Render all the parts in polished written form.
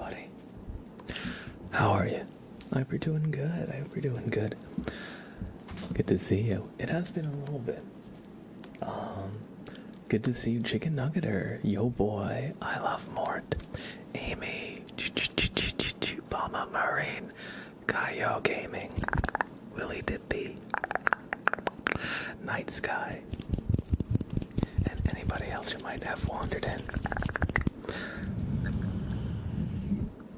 buddy. How are you? I hope you're doing good. Good to see you. It has been a little bit. Good to see you, Chicken Nuggeter. Yo boy, I love Mort. Amy, Bama Marine, Kayo Gaming, Willie Dippy, Night Sky, and anybody else who might have wandered in.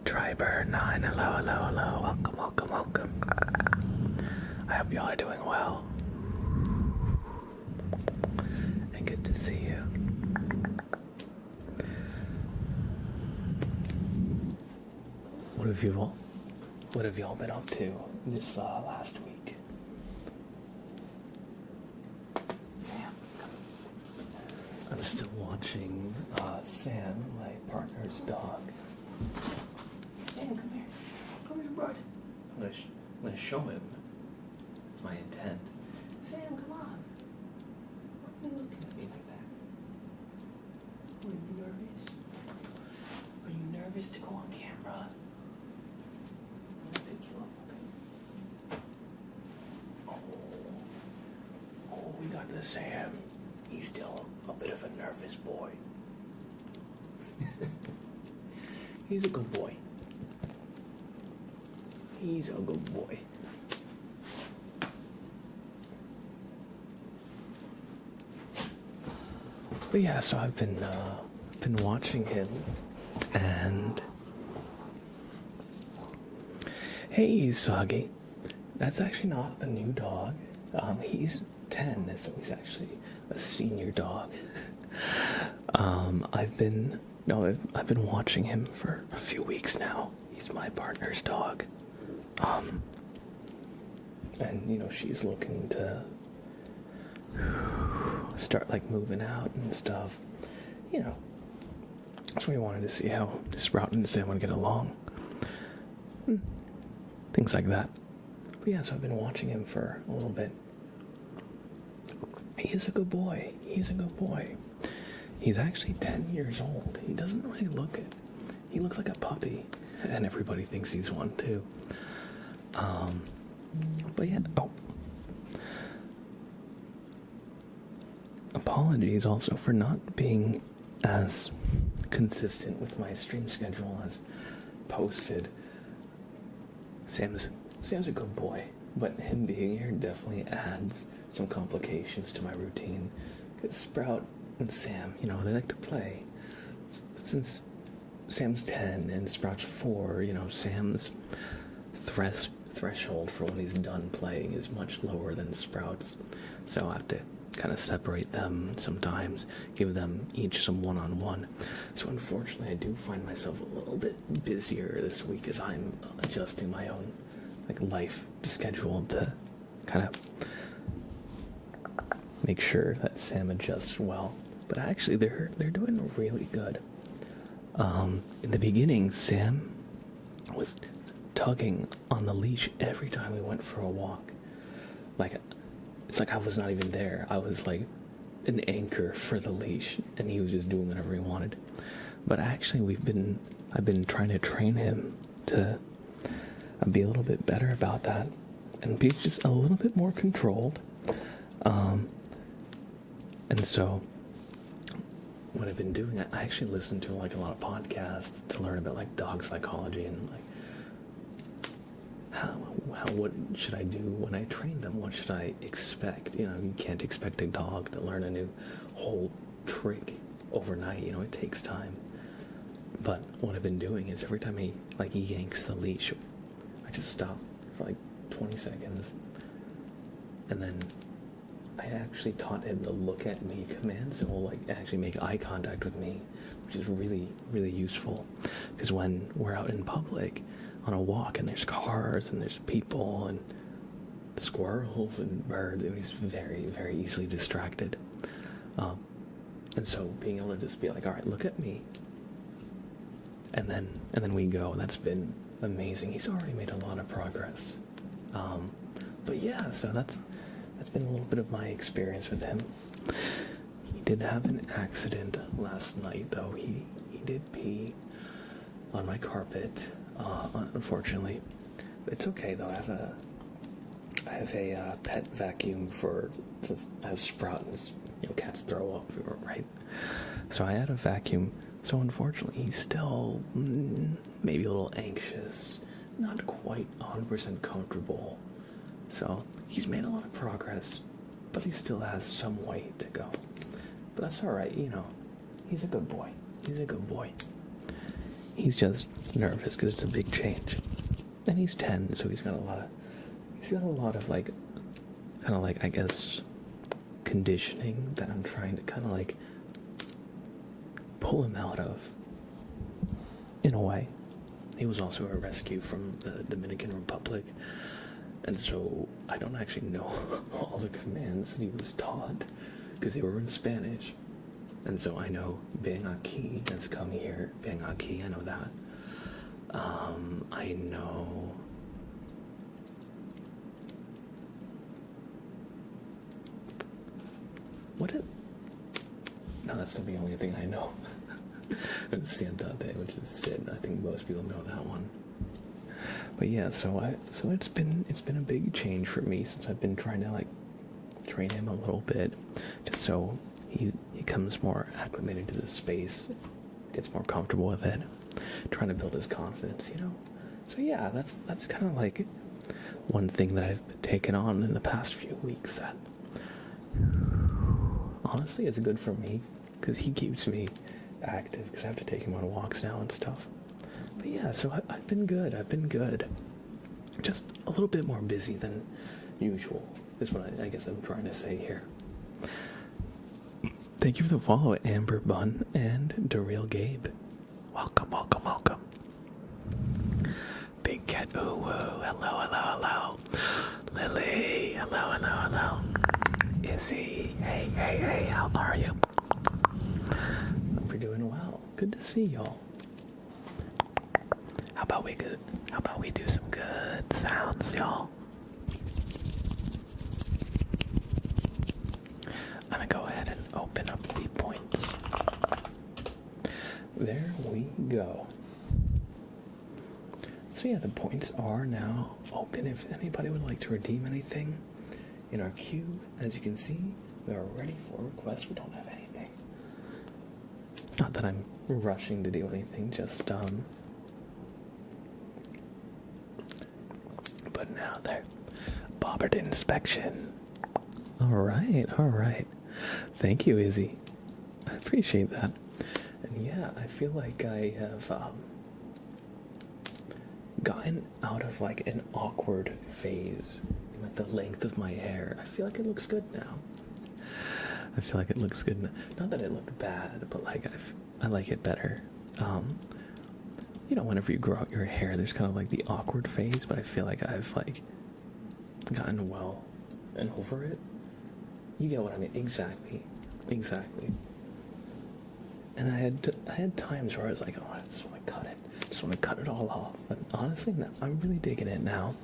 Triber9, hello. Welcome. I hope y'all are doing well. And good to see you. What have y'all been up to this last week? Sam, I'm still watching Sam, my partner's dog. Sam, come here. Come here, bud. I'm gonna show him. It's my intent. Sam, come on. Why are you looking at me like that? Are you nervous? Are you nervous to go on camera? I'm gonna pick you up, okay? Oh, we got the Sam. He's still a bit of a nervous boy. He's a good boy. But yeah, so I've been watching him, and hey, Soggy, that's actually not a new dog. He's 10, so he's actually a senior dog. I've been watching him for a few weeks now. He's my partner's dog. And she's looking to start moving out and stuff. So we wanted to see how Sprout and Sam would get along. Things like that. But yeah, so I've been watching him for a little bit. He's a good boy. He's actually 10 years old. He doesn't really look it. He looks like a puppy. And everybody thinks he's one too. But yeah, apologies also for not being as consistent with my stream schedule as posted. Sam's a good boy, but him being here definitely adds some complications to my routine. Because Sprout and Sam, they like to play. But since Sam's 10 and Sprout's 4, Sam's threshold for when he's done playing is much lower than Sprout's. So I have to kind of separate them sometimes, give them each some one-on-one. So unfortunately I do find myself a little bit busier this week as I'm adjusting my own life schedule to kind of make sure that Sam adjusts well. But actually they're doing really good. In the beginning, Sam was tugging on the leash every time we went for a walk. It's like I was not even there. I was like an anchor for the leash, and he was just doing whatever he wanted. But actually, I've been trying to train him to be a little bit better about that, and be just a little bit more controlled. And so what I've been doing, I actually listen to a lot of podcasts to learn about dog psychology and what should I do when I train them? What should I expect? You can't expect a dog to learn a new whole trick overnight. It takes time. But what I've been doing is every time he yanks the leash, I just stop for 20 seconds, and then I actually taught him the look at me command, so he'll actually make eye contact with me, which is really, really useful. Because when we're out in public on a walk and there's cars and there's people and squirrels and birds, he's very, very easily distracted. And so being able to just be all right, look at me, and then we go. That's been amazing. He's already made a lot of progress. But yeah, so that's been a little bit of my experience with him. He did have an accident last night, though. He did pee on my carpet, unfortunately. It's okay though. I have a pet vacuum for, since I have Sprout and cats throw up, right? So I had a vacuum. So unfortunately, he's still maybe a little anxious, not quite 100% comfortable. So he's made a lot of progress, but he still has some way to go. But that's all right, He's a good boy. He's a good boy. He's just nervous because it's a big change, and he's 10, so he's got a lot of like, kind of like, I guess, conditioning that I'm trying to kind of like pull him out of, in a way. He was also a rescue from the Dominican Republic, and so I don't actually know all the commands that he was taught because they were in Spanish. And so I know ven aquí, that's come here, ven aquí, I know that. I know... No, that's not the only thing I know. Siéntate, which is sit. I think most people know that one. But yeah, so it's been a big change for me since I've been trying to like train him a little bit, just so he comes more acclimated to the space, gets more comfortable with it, trying to build his confidence, So yeah, that's kind of like one thing that I've taken on in the past few weeks that honestly is good for me because he keeps me active because I have to take him on walks now and stuff. But yeah, so I've been good. Just a little bit more busy than usual is what I guess I'm trying to say here. Thank you for the follow, Amber Bun and DeReal Gabe. Welcome. Big Cat, hello. Lily, hello. Izzy, hey, how are you? Hope you're doing well. Good to see y'all. How about we do some good sounds, y'all? I'm gonna go ahead and open up the points. There we go. So yeah, the points are now open. If anybody would like to redeem anything in our queue, as you can see, we are ready for requests. We don't have anything. Not that I'm rushing to do anything, just but now there. Bobbert inspection. All right. Thank you, Izzy. I appreciate that. And yeah, I feel like I have gotten out of like an awkward phase. Like the length of my hair, I feel like it looks good now. Not that it looked bad, but like I like it better. Whenever you grow out your hair, there's kind of like the awkward phase, but I feel like I've like gotten well and over it. You get what I mean? Exactly. And I had times where I was like, oh, I just want to cut it all off. But honestly, no, I'm really digging it now.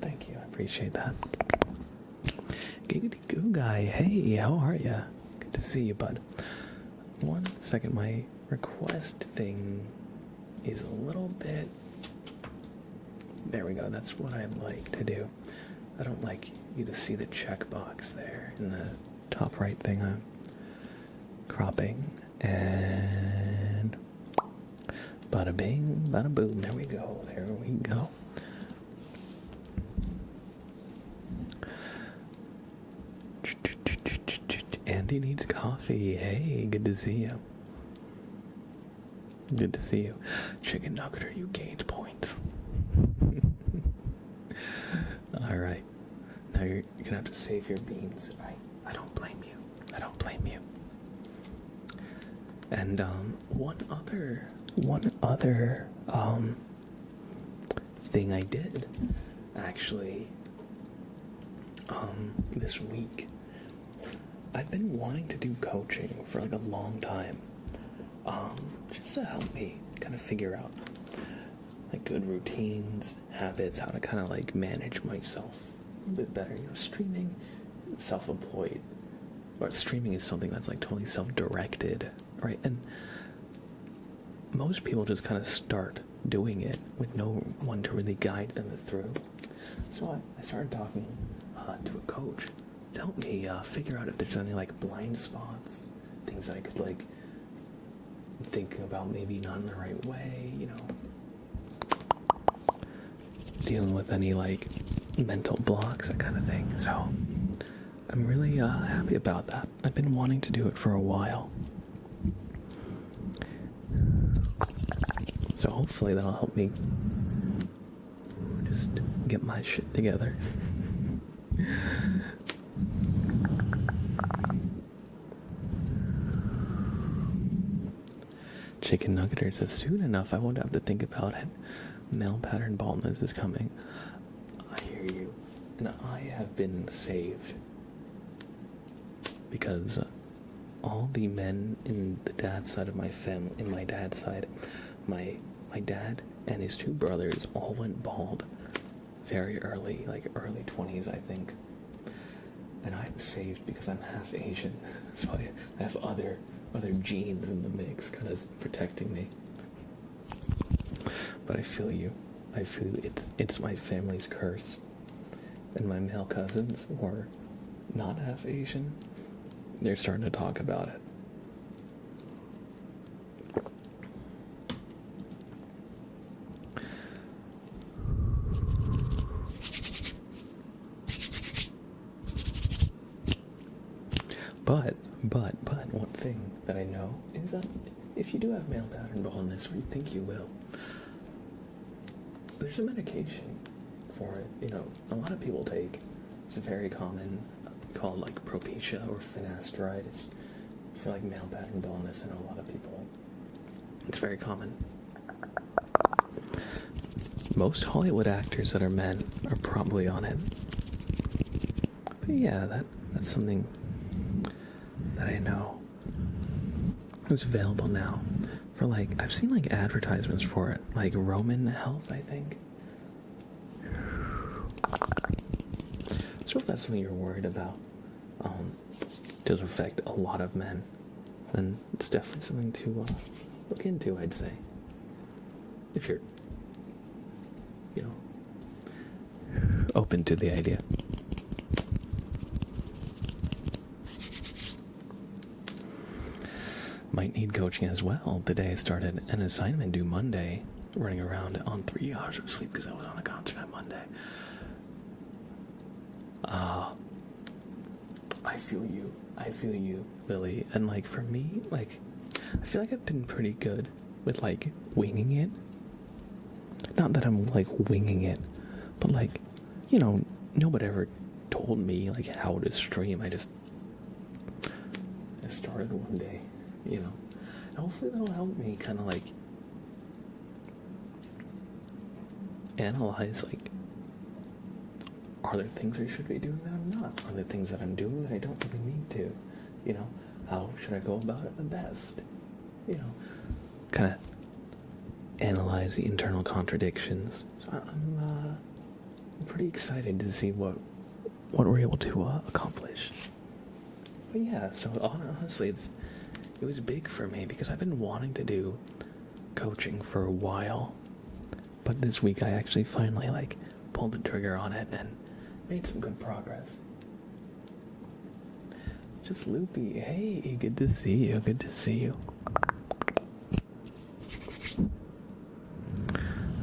Thank you. I appreciate that. Giggity Goo Guy. Hey, how are ya? Good to see you, bud. 1 second. My request thing is a little bit... There we go. That's what I like to do. I don't like you to see the checkbox there in the top right thing. I'm cropping. And... Bada bing, bada boom. There we go. Andy needs coffee. Hey, good to see you. Chicken Nuggeter, you gained points. Alright. Now you're gonna have to save your beans. I don't blame you. And one other thing I did actually this week. I've been wanting to do coaching for like a long time, just to help me kind of figure out like good routines, habits, how to kind of like manage myself a bit better. Streaming, self-employed, or streaming is something that's like totally self-directed, right? And most people just kind of start doing it with no one to really guide them through. So I started talking to a coach to help me figure out if there's any like blind spots, things that I could like think about maybe not in the right way, you know, dealing with any like mental blocks, that kind of thing. So I'm really happy about that. I've been wanting to do it for a while. So hopefully that'll help me just get my shit together. Chicken Nuggeters says, soon enough I won't have to think about it. Male pattern baldness is coming. I hear you. And I have been saved. Because all the men in the dad's side of my family, in my dad's side, my dad and his two brothers all went bald very early, like early 20s, I think. And I'm saved because I'm half Asian, so I have other genes in the mix, kind of protecting me. But I feel you. I feel it's my family's curse. And my male cousins who are not half Asian, they're starting to talk about it. But one thing that I know is that if you do have male pattern baldness, or you think you will, there's a medication for it. You know, a lot of people take. It's very common, called like Propecia or finasteride. It's for like male pattern baldness. I know a lot of people. It's very common. Most Hollywood actors that are men are probably on it. But yeah, that's something that I know. It's available now for like, I've seen like advertisements for it, like Roman Health, I think. So if that's something you're worried about, does affect a lot of men, then it's definitely something to look into, I'd say. If you're, you know, open to the idea. Might need coaching as well. Today I started an assignment due Monday, running around on 3 hours of sleep because I was on a concert on Monday. I feel you, Lily. And like for me, like I feel like I've been pretty good with like winging it. Not that I'm like winging it, but like, you know, nobody ever told me like how to stream. I started one day, you know. And hopefully that'll help me kind of like analyze like, are there things I should be doing that I'm not? Are there things that I'm doing that I don't really need to? You know, how should I go about it the best? You know, kind of analyze the internal contradictions. So I'm pretty excited to see what we're able to accomplish. But yeah, so honestly, it was big for me because I've been wanting to do coaching for a while. But this week I actually finally like pulled the trigger on it and made some good progress. Just Loopy, hey, good to see you, good to see you.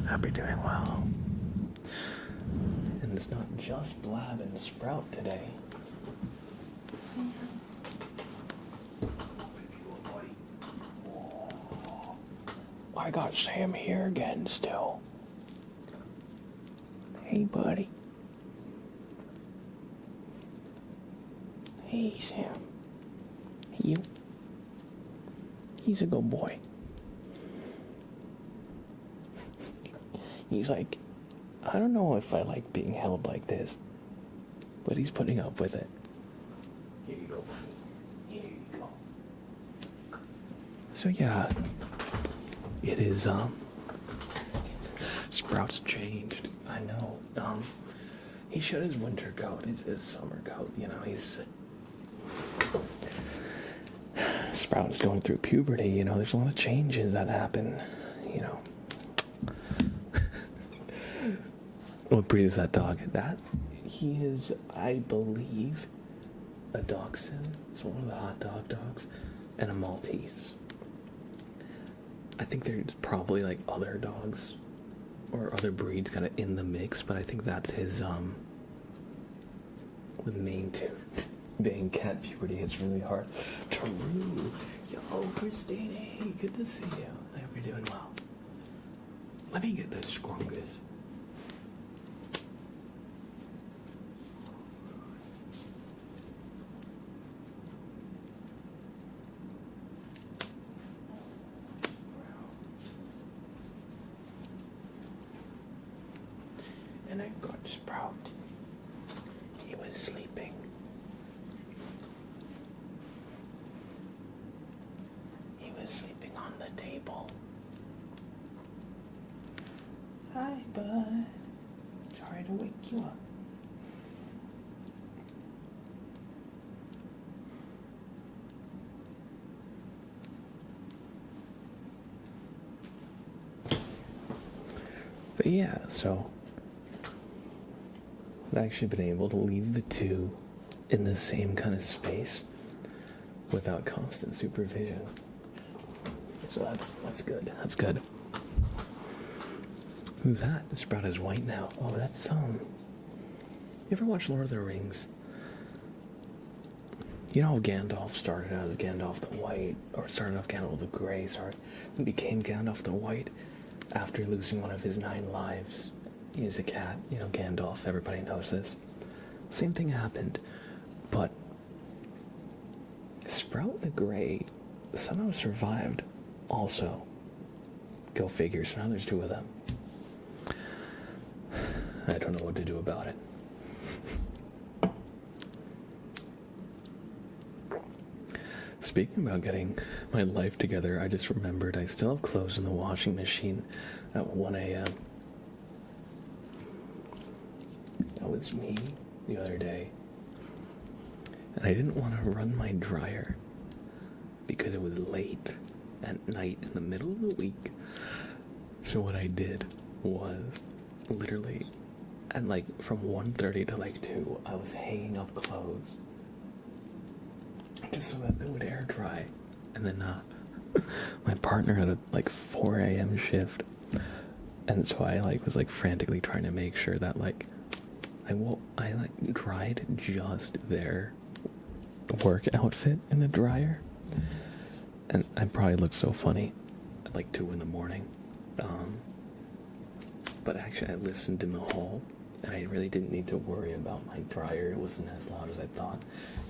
Hope you're doing well. And it's not just Blab and Sprout today. I got Sam here again still. Hey, buddy. Hey, Sam. Hey, you. He's a good boy. He's like, I don't know if I like being held like this, but he's putting up with it. Here you go. Here you go. So yeah, it is, Sprout's changed. I know. He shed his winter coat, his summer coat, you know, he's Sprout is going through puberty, you know, there's a lot of changes that happen, you know. What breed is that dog? He is, I believe, a dachshund, so one of the hot dog dogs, and a Maltese. I think there's probably like other dogs or other breeds kind of in the mix, but I think that's his, the main two. Dang, cat puberty hits really hard. True. Yo, Christine, hey, good to see you. I hope you're doing well. Let me get those scrungus. And I got Sprout. He was sleeping. He was sleeping on the table. Hi, bud. Sorry to wake you up. But yeah, so I've actually been able to leave the two in the same kind of space without constant supervision. So that's good. That's good. Who's that? Sprout is white now. Oh, that's You ever watch Lord of the Rings? You know how Gandalf started out as Gandalf the White, or started off Gandalf the Grey, sorry, and became Gandalf the White after losing one of his 9 lives. He is a cat, you know, Gandalf, everybody knows this. Same thing happened, but Sprout the Grey somehow survived also. Go figure, so now there's 2 of them. I don't know what to do about it. Speaking about getting my life together, I just remembered I still have clothes in the washing machine at 1 a.m. That was me the other day. And I didn't want to run my dryer because it was late at night in the middle of the week. So what I did was literally at from 1:30 to 2, I was hanging up clothes just so that it would air dry. And then my partner had a 4 a.m. shift, and so I was frantically trying to make sure that I dried just their work outfit in the dryer, and I probably looked so funny at 2 in the morning. But actually, I listened in the hall, and I really didn't need to worry about my dryer. It wasn't as loud as I thought.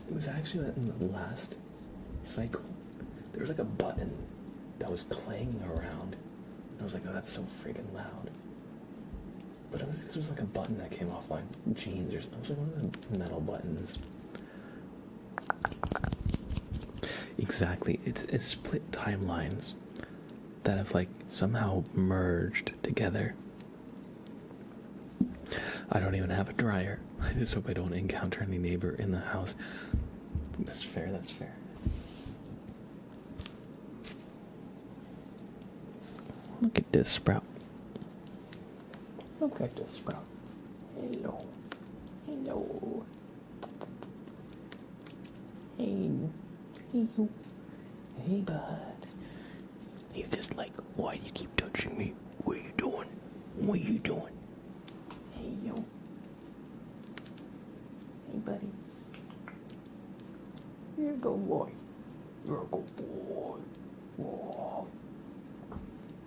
It was actually that in the last cycle, there was a button that was clanging around. And I was like, oh, that's so freaking loud. But it was a button that came off my jeans or something. It was one of the metal buttons. Exactly. It's split timelines that have somehow merged together. I don't even have a dryer. I just hope I don't encounter any neighbor in the house. That's fair, that's fair. Look at this Sprout. Look at this Sprout. Hello. Hello. Hey. Hey, you. Hey, bud. He's just why do you keep touching me? What are you doing? What are you doing? Hey, yo. Hey, buddy. You're a good boy. You're a good boy. Whoa.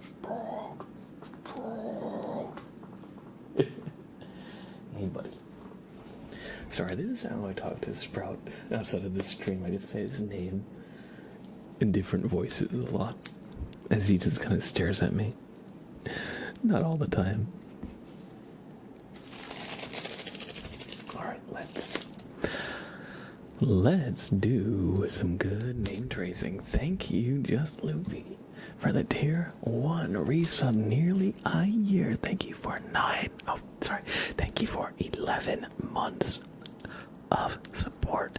Sprout. Sprout. Hey, buddy. Sorry, this is how I talk to Sprout outside of the stream. I just say his name in different voices a lot, as he just kind of stares at me. Not all the time. Alright, let's do some good name tracing. Thank you, Just Loopy, for the tier 1 resub nearly a year. Thank you for 11 months of support.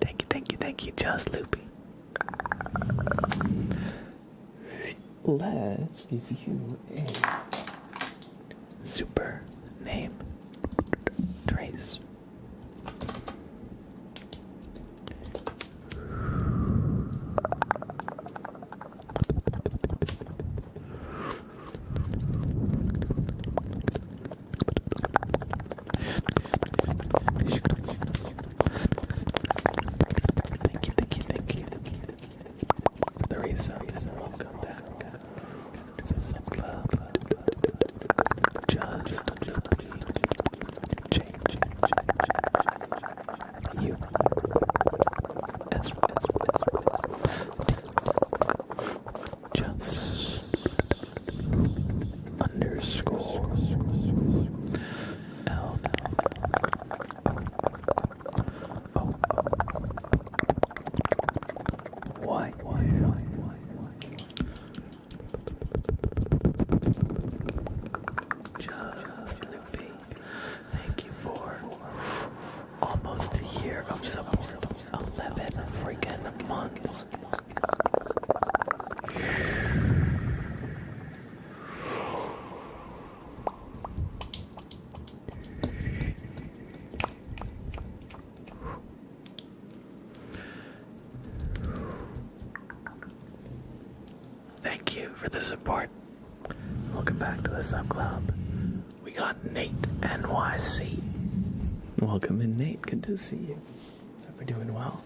Thank you, Just Loopy. Let's give you a super name, Trace. Thank you. Larissa, welcome back to the Sub Club. Just change you as just underscore L O Y. Just Loopy. Thank you for almost a year of support. 11 freaking months. Thank you for the support. Welcome back to the Sub Club. We got Nate NYC. Welcome in, Nate. Good to see you. Hope we're doing well.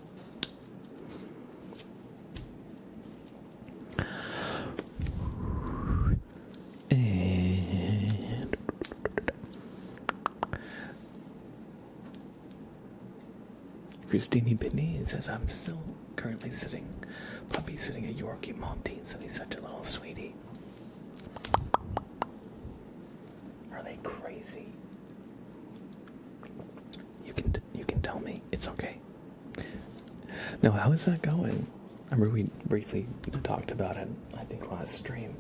And Christine Benny says, I'm still currently puppy sitting at Yorkie Maltese, so he's such a little sweetie. Are they crazy? You can tell me. It's okay. No, how is that going? I remember we briefly talked about it, I think, last stream.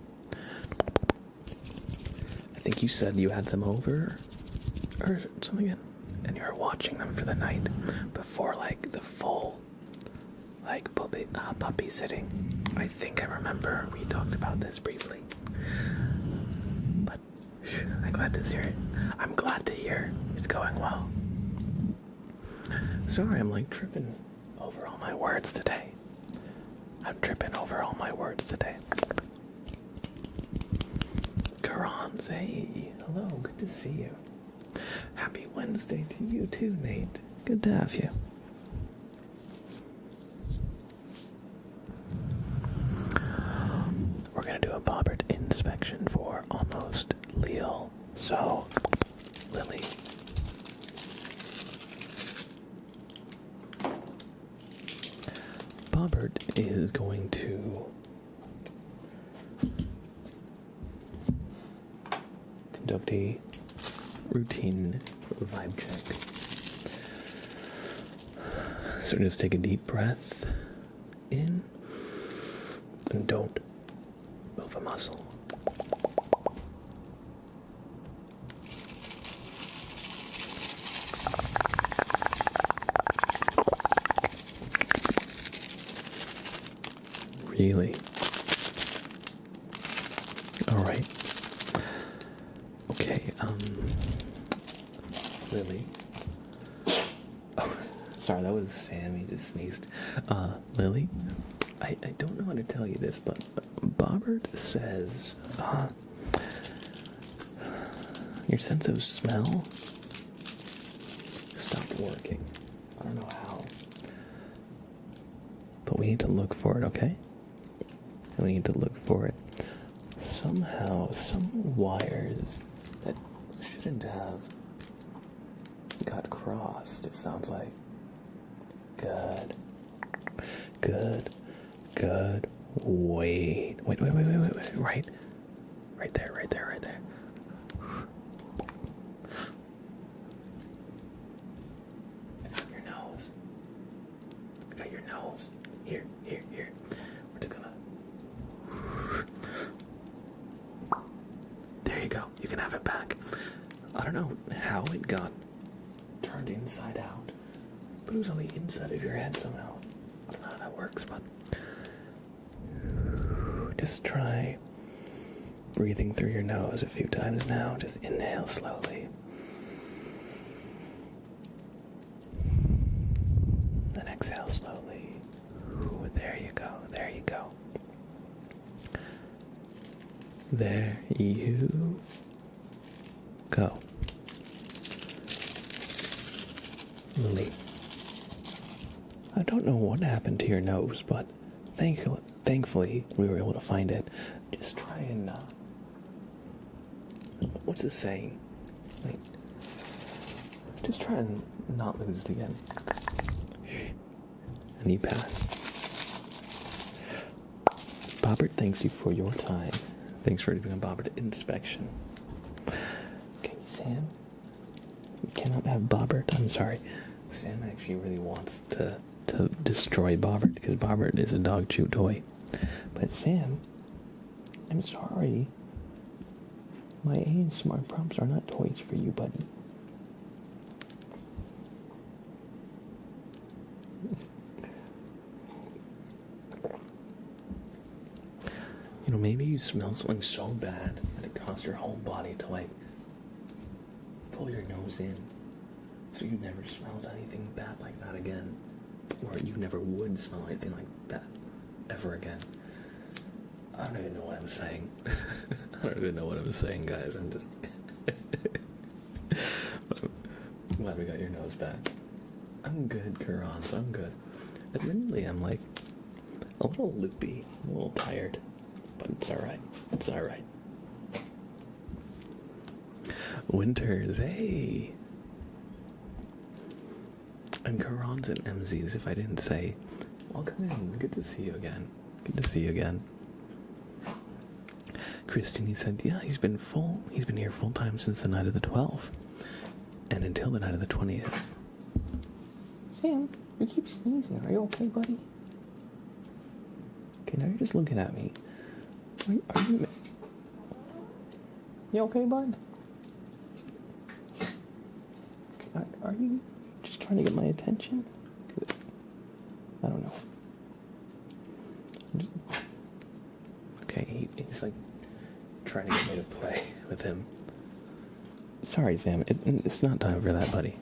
I think you said you had them over or something, and you were watching them for the night before, like, the full, like, puppy sitting. I think I remember we talked about this briefly. But I'm glad to hear it. I'm glad to hear it's going well. Sorry, I'm like tripping over all my words today. Karans, hey, hello, good to see you. Happy Wednesday to you too, Nate. Good to have you. We're gonna do a Bobbert inspection for almost Leal. So, Lily. Bobbert is going to conduct a routine vibe check. So just take a deep breath in and don't move a muscle. Really? All right. Okay, Lily. Oh, sorry, that was Sam, he just sneezed. Lily, I don't know how to tell you this, but Bobbert says, your sense of smell stopped working. I don't know how. But we need to look for it, okay? And we need to look for it. Somehow, some wires that shouldn't have got crossed, it sounds like. Good. Wait. Right there. I got your nose. Here. We're just gonna... There you go. You can have it back. I don't know how it got turned inside out, but it was on the inside of your head somehow. I don't know how that works, but Just try breathing through your nose a few times now. Just inhale slowly. Then exhale slowly. Ooh, there you go. There you go. There you go. Lily, I don't know what happened to your nose, but thankfully we were able to find it. Just try and, what's it saying? Like, just try and not lose it again. And you pass. Bobbert, thanks you for your time. Thanks for doing a Bobbert inspection. Okay, Sam? You cannot have Bobbert, I'm sorry. Sam actually really wants to destroy Bobbert because Bobbert is a dog chew toy. But Sam, I'm sorry. My ASMR prompts are not toys for you, buddy. You know, maybe you smell something so bad that it caused your whole body to, like, pull your nose in. So you never smelled anything bad like that again. Or you never would smell anything like that ever again. I don't even know what I'm saying. I don't even know what I'm saying, guys. I'm just... I'm glad we got your nose back. I'm good, Karan, so I'm good. Admittedly, I'm like a little loopy, a little tired. But it's alright. It's alright. Winters, hey! And Karan's and MZ's, if I didn't say. Welcome in. Good to see you again. Good to see you again. Christine said, yeah, he's been here full time since the night of the 12th. And until the night of the 20th. Sam, you keep sneezing. Are you okay, buddy? Okay, now you're just looking at me. Are you... You okay, bud? Are you just trying to get my attention? I don't know. Okay, he's like trying to get me to play with him. Sorry, Sam. It's not time for that, buddy.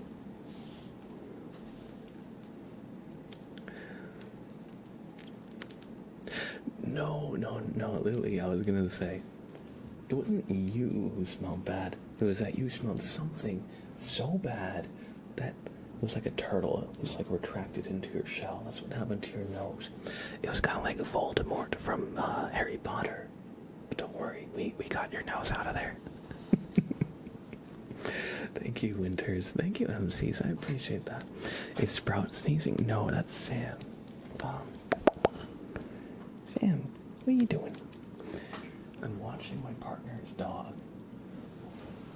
No, Lily, I was gonna say, it wasn't you who smelled bad. It was that you smelled something so bad that it was like a turtle. It was like retracted into your shell. That's what happened to your nose. It was kind of like Voldemort from Harry Potter. But don't worry, we got your nose out of there. Thank you, Winters. Thank you, MCs. I appreciate that. Is Sprout sneezing? No, that's Sam. Sam, what are you doing? I'm watching my partner's dog.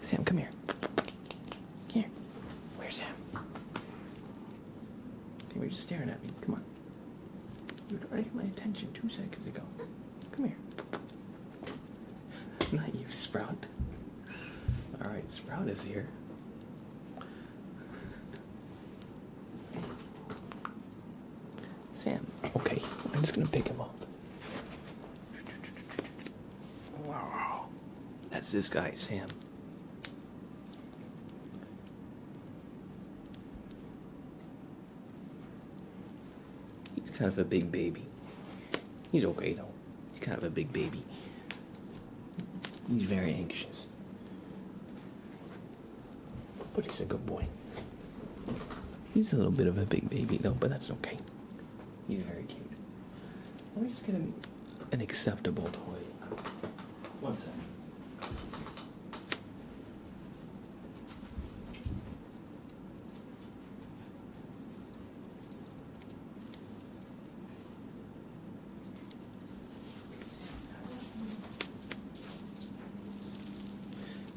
Sam, come here. Here. Where's Sam? You were just staring at me. Come on. You were trying to get my attention 2 seconds ago. Come here. Not you, Sprout. Alright, Sprout is here. Sam, okay. I'm just gonna pick him up. Wow. That's this guy, Sam. He's kind of a big baby. He's okay, though. He's kind of a big baby. He's very anxious. But he's a good boy. He's a little bit of a big baby, though, but that's okay. He's very cute. Let me just get him an acceptable toy. 1 second.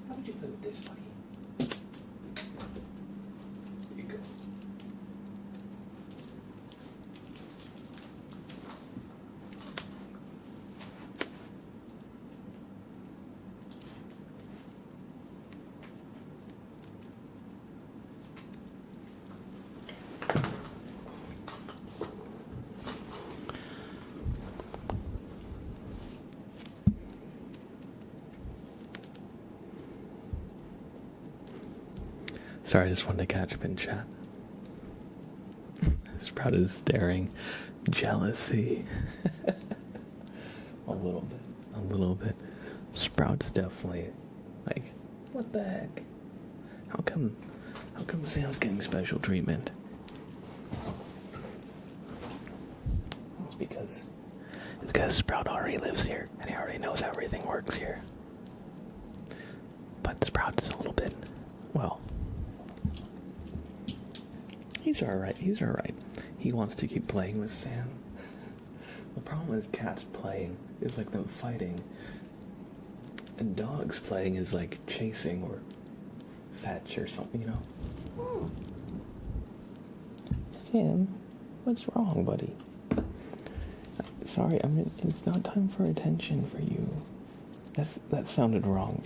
How would you play with this, buddy? Here you go. Sorry, I just wanted to catch up in chat. Sprout is staring. Jealousy. A little bit. A little bit. Sprout's definitely like, what the heck? How come Sam's getting special treatment? It's because Sprout already lives here and he already knows how everything works here. But Sprout's a little bit, well, he's alright, He wants to keep playing with Sam. The problem with cats playing is like them fighting, and dogs playing is like chasing or fetch or something, you know? Sam, what's wrong, buddy? Sorry, I mean, it's not time for attention for you. That sounded wrong.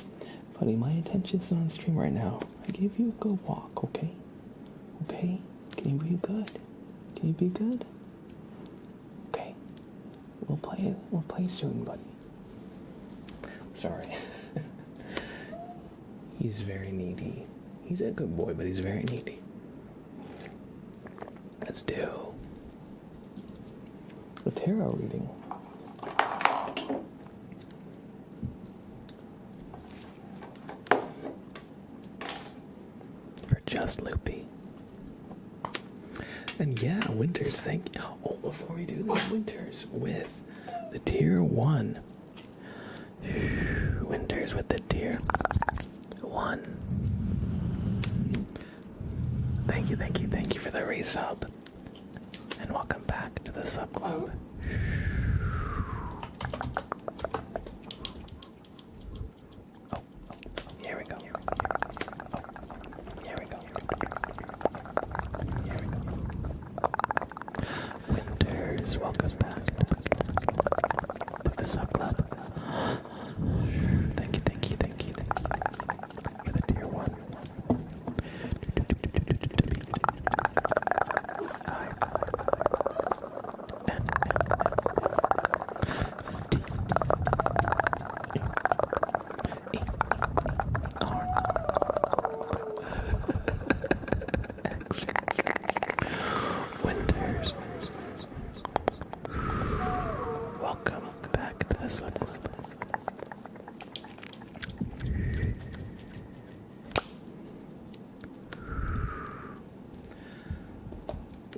Buddy, my attention's on stream right now. I gave you a good walk, okay? Okay? Can you be good? Can you be good? Okay. We'll play soon, buddy. Sorry. He's very needy. He's a good boy, but he's very needy. Let's do a tarot reading. For just Loopy. And yeah, Winters, thank you. Oh, before we do this, Winters with the tier 1. Winters with the tier 1. Thank you for the resub. And welcome back to the sub club. Oh, here we go. Here we go. Here we go. Winters, welcome back to the sub club. Thank you for the tier 1. Winters, welcome back to the sub club.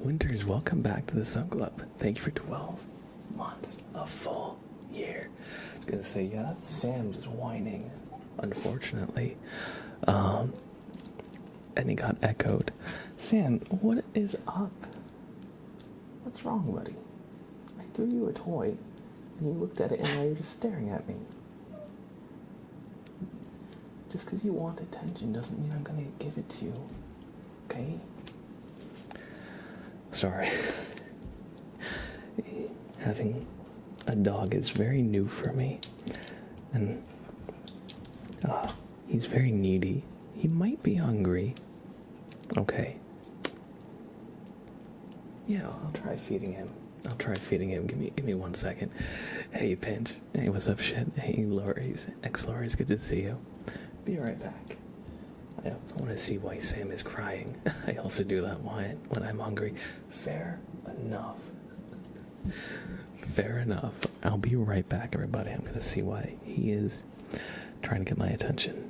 Winters, welcome back to the sub club. Thank you for 12 months, a full year. I was gonna say, yeah, that's Sam just whining, unfortunately. And he got echoed. Sam, what is up? What's wrong, buddy? I threw you a toy, and you looked at it, and now you're just staring at me. Just because you want attention doesn't mean I'm gonna give it to you, okay? Sorry. Having a dog is very new for me. And he's very needy. He might be hungry. Okay. Yeah, I'll try feeding him. Give me 1 second. Hey, Pinch. Hey, what's up, shit? Hey, Lori's. Ex-Lori's, good to see you. Be right back. I want to see why Sam is crying. I also do that when I'm hungry. Fair enough. Fair enough. I'll be right back, everybody. I'm going to see why he is trying to get my attention.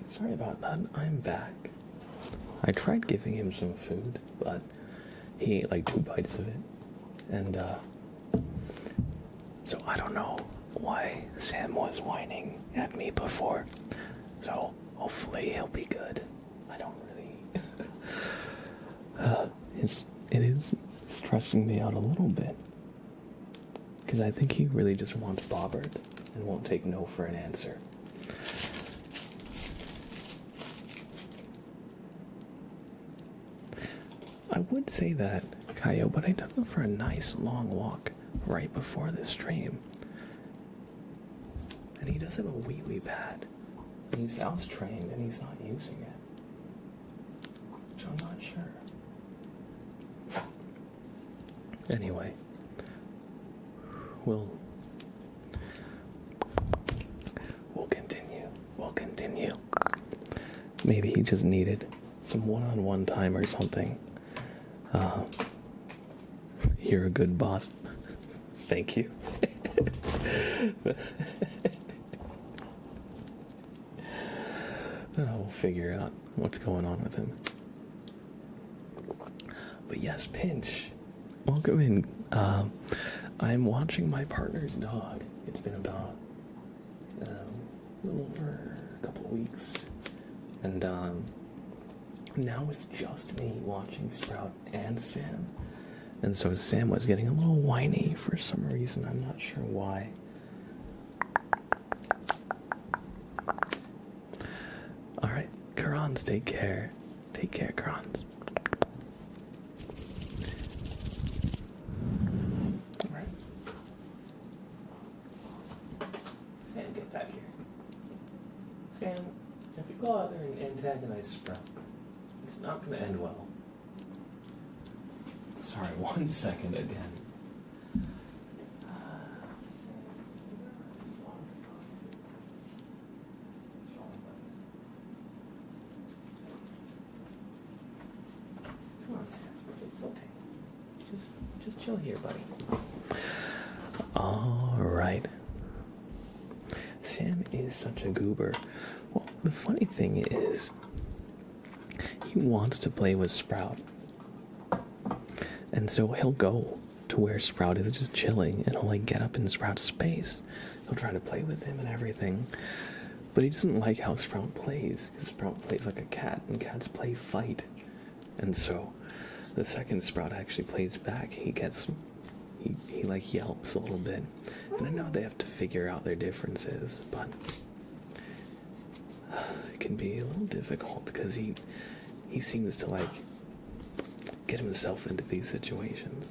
sorry about that. I'm back. I tried giving him some food, but he ate like 2 bites of it. And, so I don't know why Sam was whining at me before. So hopefully he'll be good. I don't really... it is stressing me out a little bit. Because I think he really just wants Bobbert and won't take no for an answer. I would say that, Kaio, but I took him for a nice long walk right before this stream. And he does have a wee pad. And he's house trained and he's not using it. So I'm not sure. Anyway, we'll continue. We'll continue. Maybe he just needed some one-on-one time or something. You're a good boss. Thank you. We'll figure out what's going on with him. But yes, Pinch, welcome in. I'm watching my partner's dog. It's been about a little over a couple of weeks. And now it's just me watching Sprout and Sam. And so Sam was getting a little whiny for some reason. I'm not sure why. Alright, Karans, take care. Take care, Karans. Alright. Sam, get back here. Sam, if you go out there and antagonize Sprout, it's not going to end well. Sorry, 1 second again. Come on, Sam. It's okay. Just chill here, buddy. All right. Sam is such a goober. Well, the funny thing is, he wants to play with Sprout. And so he'll go to where Sprout is just chilling, and he'll like get up in Sprout's space. He'll try to play with him and everything. But he doesn't like how Sprout plays, because Sprout plays like a cat, and cats play fight. And so the second Sprout actually plays back, he like yelps a little bit. And I know they have to figure out their differences, but it can be a little difficult because he seems to like get himself into these situations.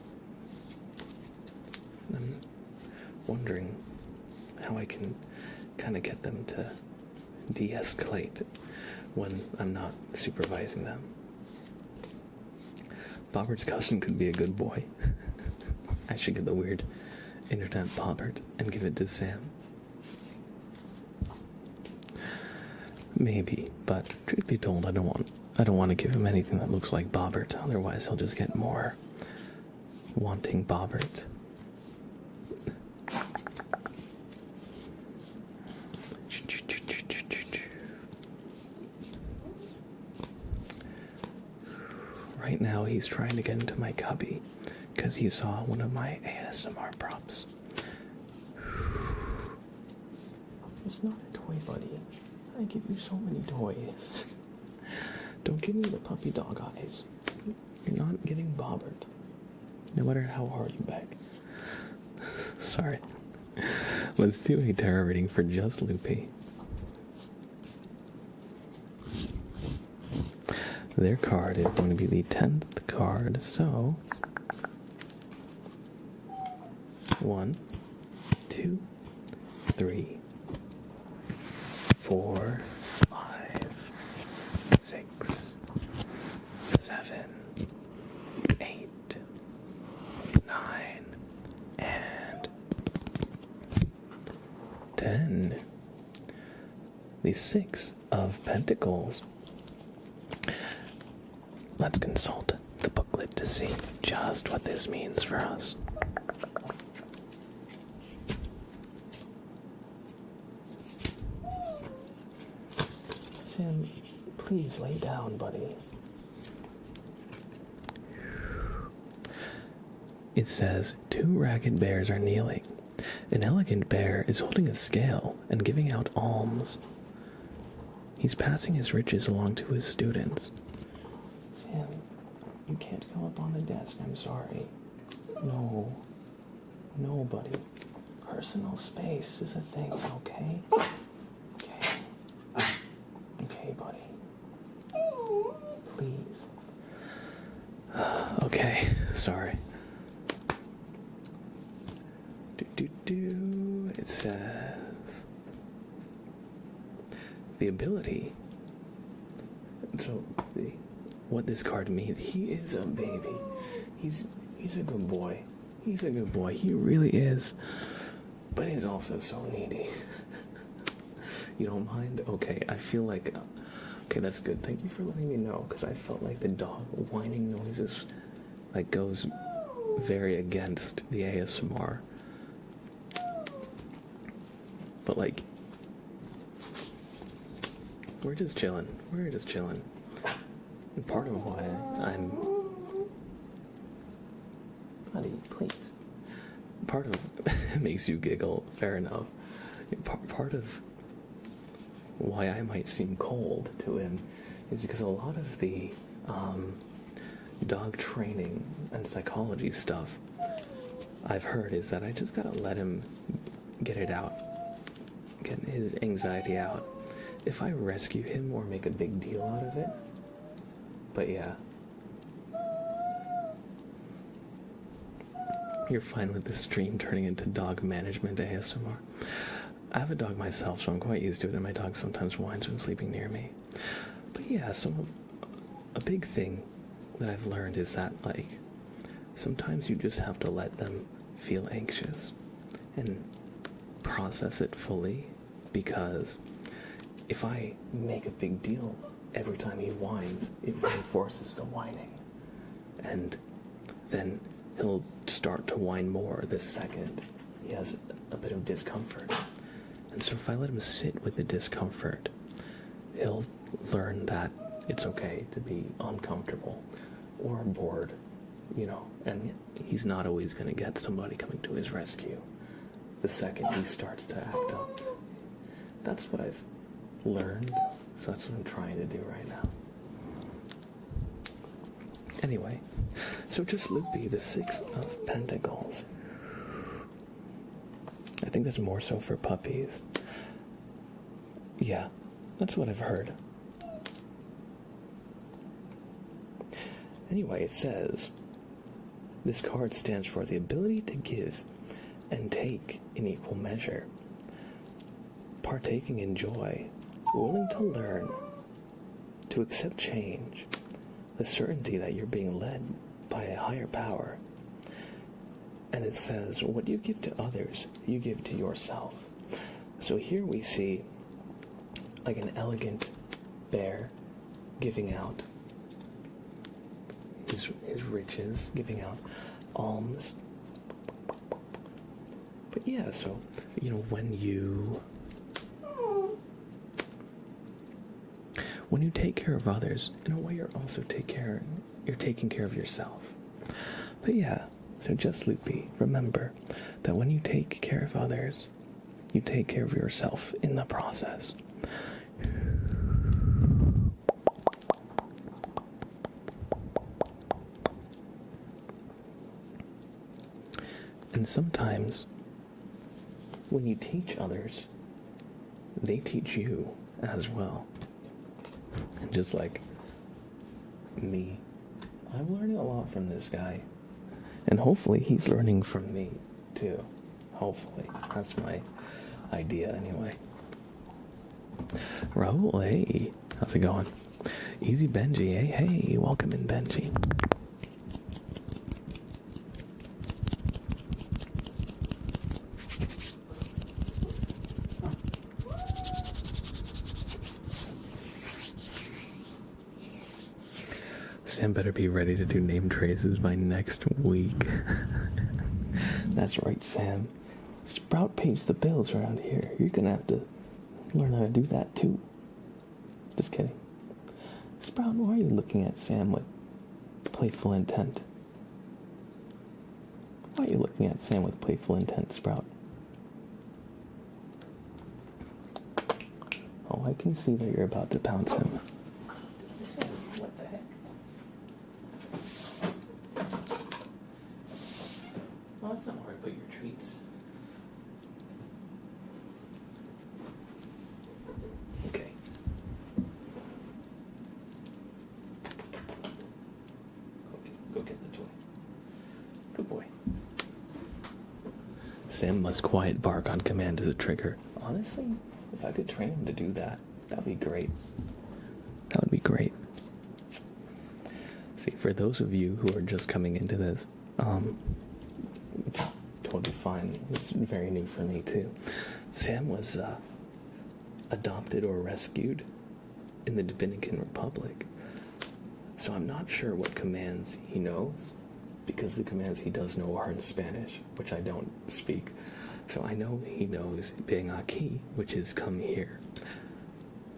And I'm wondering how I can kind of get them to de-escalate when I'm not supervising them. Bobbert's cousin could be a good boy. I should get the weird internet Bobbert and give it to Sam. Maybe, but truth be told, I don't want to give him anything that looks like Bobbert, otherwise he'll just get more wanting Bobbert. Right now he's trying to get into my cubby because he saw one of my ASMR props. It's not a toy, buddy. I give you so many toys. Don't give me the puppy dog eyes. You're not getting Bobbert, no matter how hard you beg. Sorry. Let's do a tarot reading for just Loopy. Their card is going to be the 10th card, so 1, 2, 3, 4, 5, 6, 7, 8, 9, and 10. The 6 of Pentacles. Let's consult the booklet to see just what this means for us. Sam, please lay down, buddy. It says, 2 ragged bears are kneeling. An elegant bear is holding a scale and giving out alms. He's passing his riches along to his students. Sam, you can't go up on the desk, I'm sorry. No, buddy. Personal space is a thing, okay? Okay, buddy. Please. Okay, sorry. It says the ability. So what this card means, he is a baby. He's a good boy. He's a good boy. He really is. But he's also so needy. You don't mind? Okay, I feel like... Okay, that's good. Thank you for letting me know, because I felt like the dog whining noises like goes very against the ASMR. But like, we're just chilling. And part of why I'm... Buddy, please. Part of it makes you giggle, fair enough. Part of why I might seem cold to him is because a lot of the dog training and psychology stuff I've heard is that I just gotta let him get it out, get his anxiety out. If I rescue him or make a big deal out of it, but yeah. You're fine with the stream turning into dog management ASMR. I have a dog myself, so I'm quite used to it, and my dog sometimes whines when sleeping near me. But yeah, a big thing that I've learned is that, like, sometimes you just have to let them feel anxious and process it fully, because if I make a big deal every time he whines, it reinforces the whining. And then he'll start to whine more the second he has a bit of discomfort. And so if I let him sit with the discomfort, he'll learn that it's okay to be uncomfortable or bored, you know, and he's not always going to get somebody coming to his rescue the second he starts to act up. That's what I've learned, so that's what I'm trying to do right now. Anyway, so just loopy, the 6 of Pentacles. I think that's more so for puppies. Yeah, that's what I've heard. Anyway, it says, this card stands for the ability to give and take in equal measure. Partaking in joy, willing to learn, to accept change, the certainty that you're being led by a higher power. And it says, what you give to others, you give to yourself. So here we see like an elegant bear giving out his riches, giving out alms. But yeah, so, you know, when you take care of others, in a way you're taking care of yourself. But yeah, so just loopy, remember that when you take care of others, you take care of yourself in the process. And sometimes, when you teach others, they teach you as well. And just like me, I'm learning a lot from this guy. And hopefully he's learning from me too. Hopefully. That's my idea anyway. Raul, hey. How's it going? Easy Benji, hey, welcome in Benji. Sam better be ready to do name traces by next week. That's right, Sam. Sprout pays the bills around here. You're gonna have to learn how to do that too. Just kidding. Sprout, why are you looking at Sam with playful intent? Why are you looking at Sam with playful intent, Sprout? Oh, I can see that you're about to pounce him. What the heck? Well, that's not where I put your treats. Okay. Go get the toy. Good boy. Sam must quiet bark on command as a trigger. Honestly, if I could train him to do that, that'd be great. That would be great. See, for those of you who are just coming into this, which is totally fine. It's very new for me too. Sam was adopted or rescued in the Dominican Republic. So I'm not sure what commands he knows, because the commands he does know are in Spanish, which I don't speak. So I know he knows being aquí, which is come here.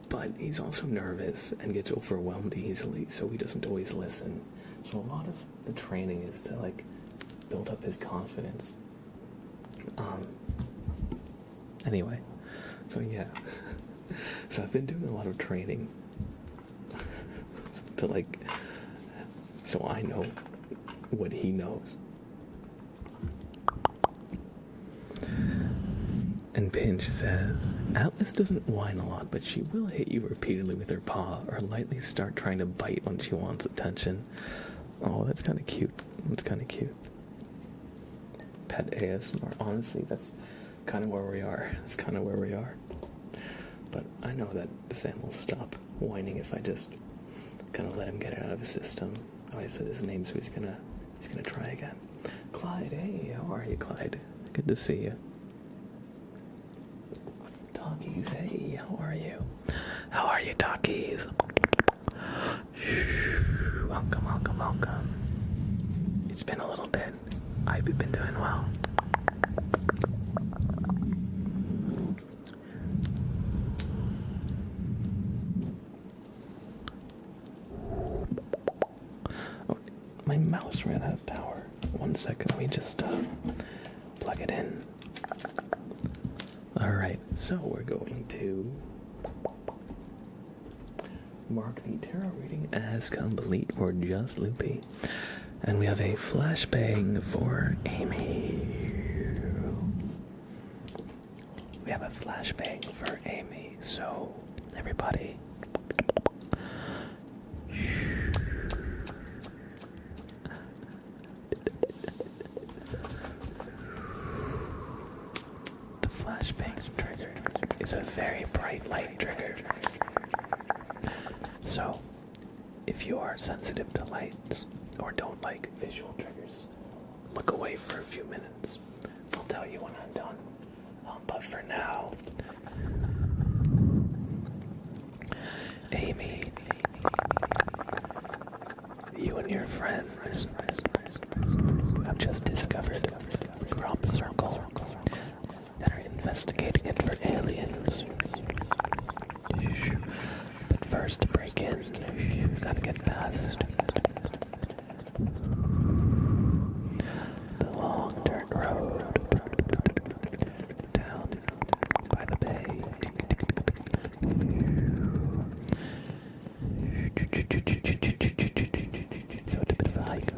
But he's also nervous and gets overwhelmed easily, so he doesn't always listen. So a lot of the training is to build up his confidence. Anyway, so yeah. So I've been doing a lot of training to so I know what he knows. And Pinch says, Atlas doesn't whine a lot, but she will hit you repeatedly with her paw or lightly start trying to bite when she wants attention. Oh, that's kind of cute. That's kind of cute. Pet ASMR. Honestly, that's kind of where we are. That's kind of where we are. But I know that Sam will stop whining if I just kind of let him get it out of his system. Oh, I said his name, so he's gonna try again. Clyde, hey, how are you, Clyde? Good to see you. Talkies, hey, how are you? How are you, Talkies? Welcome, welcome, welcome. It's been a little bit. I've been doing well. Oh, my mouse ran out of power. 1 second, let me just plug it in. Alright, so we're going to mark the tarot reading as complete for Just Loopy. And we have a flashbang for Amy. We have a flashbang for Amy, so everybody. The flashbang trigger is a very bright light trigger. So, if you are sensitive to lights or don't like visual triggers, look away for a few minutes. I'll tell you when I'm done. But for now, Amy, you and your friends have just discovered a crop circle that are investigating it for aliens. But first to break in, you've got to get past the long dirt road down by the bay. So it's a bit of a hike.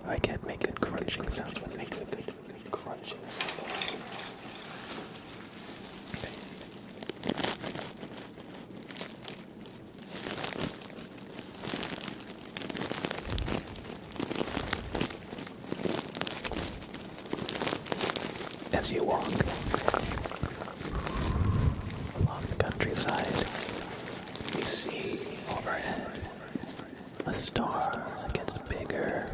I can't make good crunching sounds. What makes a good crunching sound? As you walk along the countryside, you see overhead a star that gets bigger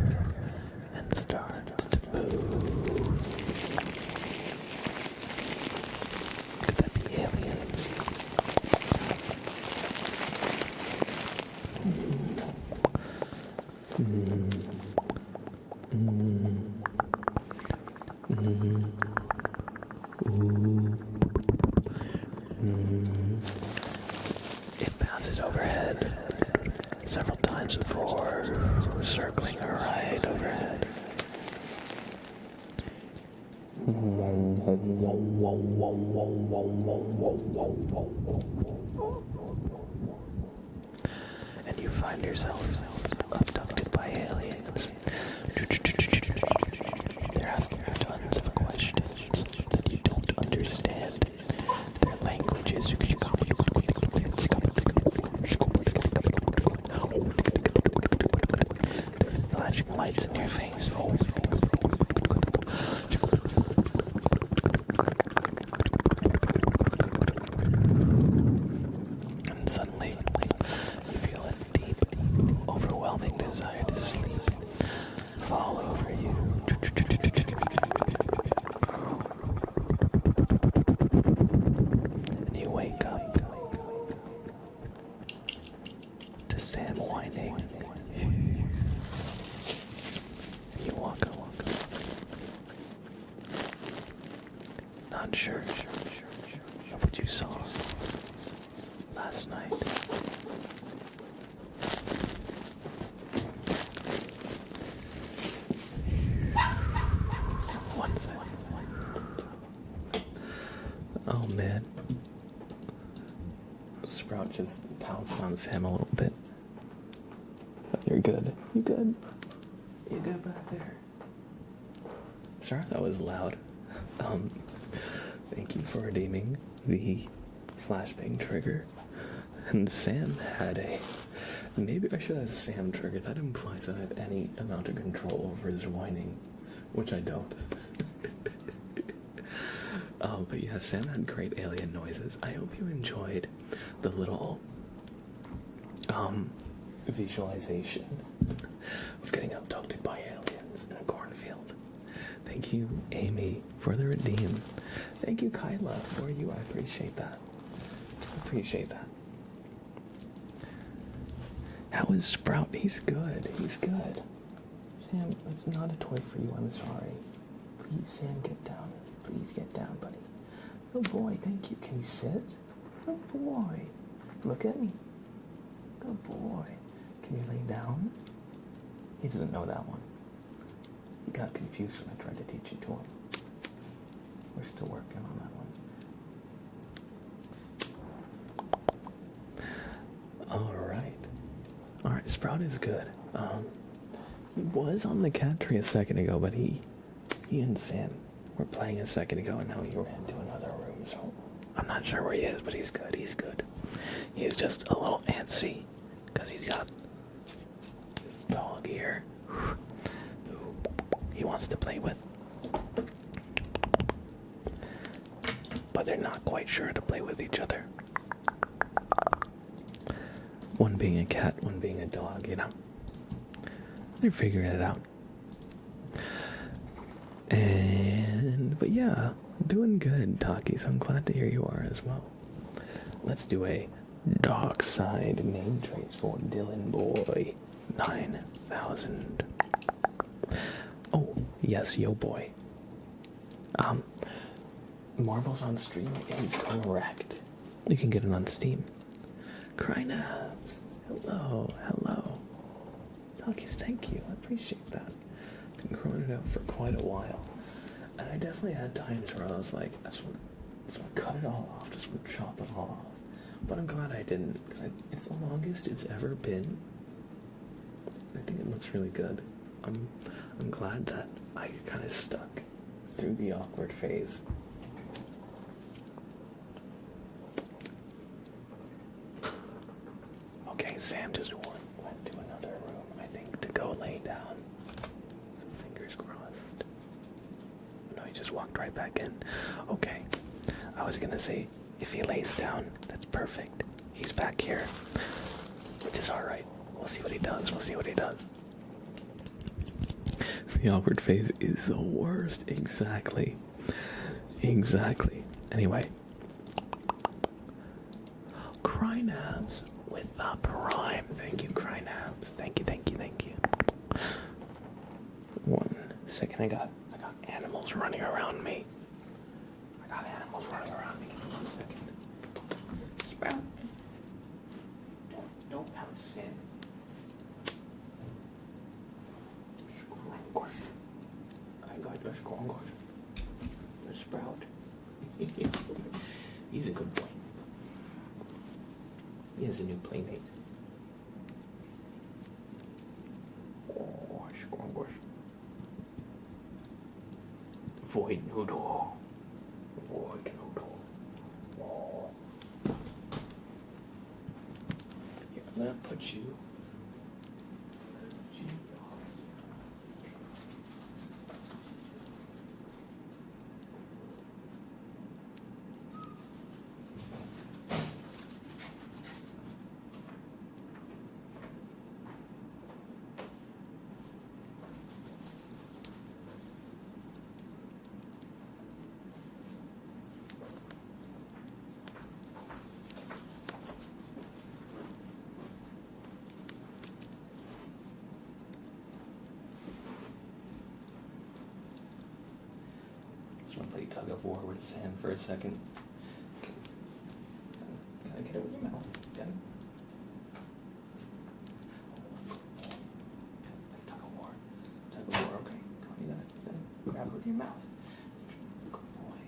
and starts to move. Could that be aliens? It bounces overhead several times before circling right overhead. And you find yourself abducted by aliens. They're asking you tons of questions. You don't understand their languages. They're flashing lights in your face. And suddenly, you feel a deep, overwhelming desire to sleep fall over you. And you wake up to Sam whining. You walk up. Not sure of what you saw last night. One second. Oh man. Sprout just pounced on Sam a little bit. You're good. You good? You good back there? Sorry that was loud. Thank you for redeeming the flashbang trigger. And Sam had a... Maybe I should have Sam trigger. That implies that I have any amount of control over his whining, which I don't. But yeah, Sam had great alien noises. I hope you enjoyed the little visualization of getting abducted by aliens in a cornfield. Thank you, Amy, for the redeem. Thank you, Kyla, for you. I appreciate that. How is Sprout? He's good. Sam, it's not a toy for you. I'm sorry. Please, Sam, get down. Please get down, buddy. Good boy. Thank you. Can you sit? Good boy. Look at me. Good boy. Can you lay down? He doesn't know that one. He got confused when I tried to teach it to him. We're still working on that one. Alright, Sprout is good. He was on the cat tree a second ago, but he and Sam were playing a second ago, and now he ran to another room, so I'm not sure where he is, but he's good. He is just a little antsy, because he's got this dog here who he wants to play with. But they're not quite sure to play with each other. One being a cat, one being a dog, you know. They're figuring it out. But yeah, doing good, Taki, so I'm glad to hear you are as well. Let's do a dark side name trace for Dylan Boy 9000. Oh, yes, yo boy. Marbles on stream is correct. You can get it on Steam. Krynabs, hello. Takis, thank you, I appreciate that. Been growing it out for quite a while. And I definitely had times where I was like, I just want to cut it all off, just want to chop it all off. But I'm glad I didn't, because it's the longest it's ever been. I think it looks really good. I'm glad that I kind of stuck through the awkward phase. Okay, Sam just went to another room, I think, to go lay down. So fingers crossed. No, he just walked right back in. Okay, I was gonna say, if he lays down, that's perfect. He's back here, which is alright. We'll see what he does. The awkward phase is the worst. Exactly. Anyway. Krynabs with the prime. Thank you, Krynabs. Thank you. second, I got animals running around me. I got animals running around me. 1 second. Sprout. Don't pounce in. Scrungush. I got your scrungush. The Sprout. He's a good boy. He has a new playmate. Oh, scrungush. Void noodle. Void noodle. Oh. Here, I'm gonna put you. Just want to play tug of war with sand for a second. Can I get it with your mouth? Get it? Play tug of war. Tug of war, okay. Come on, you gotta grab it with your mouth. Good boy.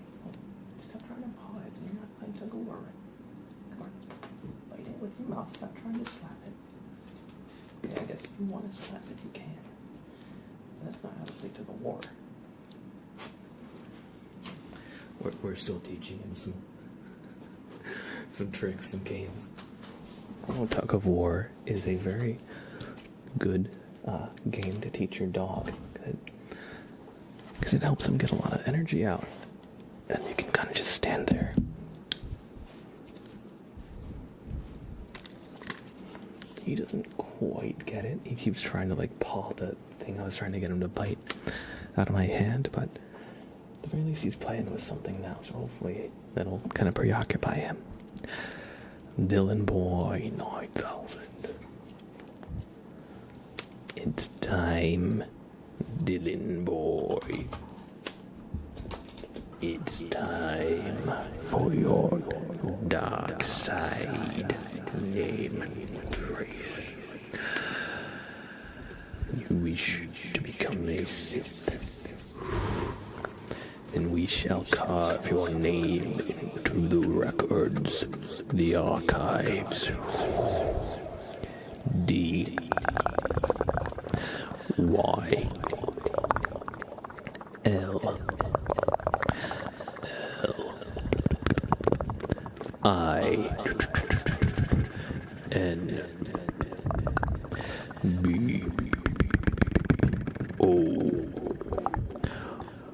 Stop trying to paw it. You're not playing tug of war, right? Come on. Bite it with your mouth. Stop trying to slap it. Okay, I guess if you want to slap it, you can. But that's not how to play tug of war. We're still teaching him some tricks, some games. Tug of war is a very good game to teach your dog, because it helps him get a lot of energy out, and you can kind of just stand there. He doesn't quite get it. He keeps trying to paw the thing I was trying to get him to bite out of my hand, but at the very least, he's playing with something now, so hopefully that'll kind of preoccupy him. Dylan Boy 9000. It's time, Dylan Boy. It's time for your dark side name trace. You wish to become a Sith, and we shall carve your name into the records, the archives. D Y L L I N B O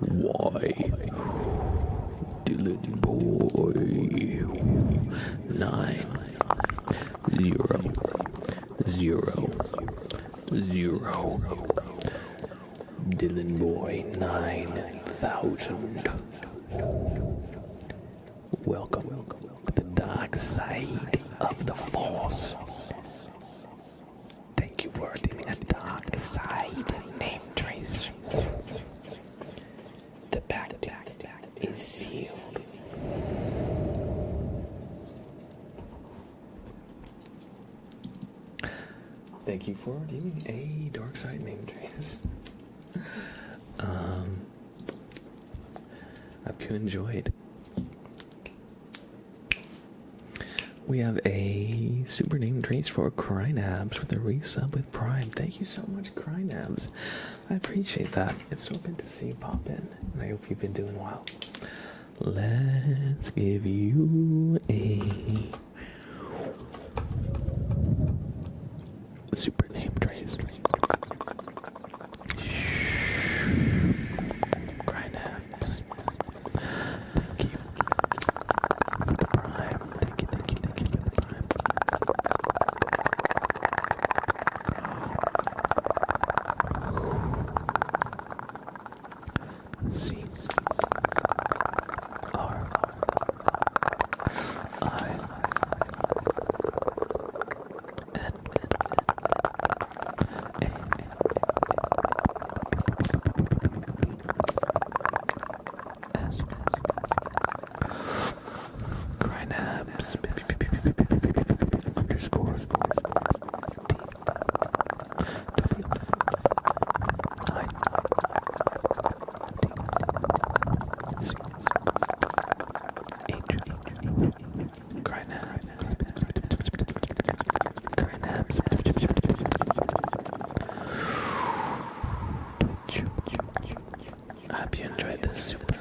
Y. Dylan Boy 900. Dylan Boy 9000. Welcome to the dark side of the Force. Thank you for doing a dark side name trace. The pact is sealed. Thank you for giving a dark side name trace. Hope you enjoyed. We have a super name trace for Crynabs with a resub with Prime. Thank you so much, Crynabs. I appreciate that. It's so good to see you pop in, and I hope you've been doing well. Let's give you a super name trace. Crynabs. Thank you. For the Prime. Thank you for the Prime. C R I N A the super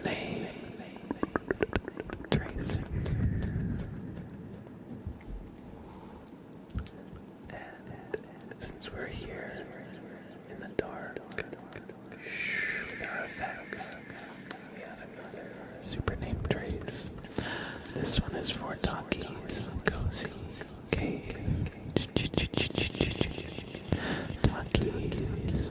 name Trace. And since we're here in the dark, with our effects, we have another super name Trace. This one is for Taki's Cozy Cave. Taki's.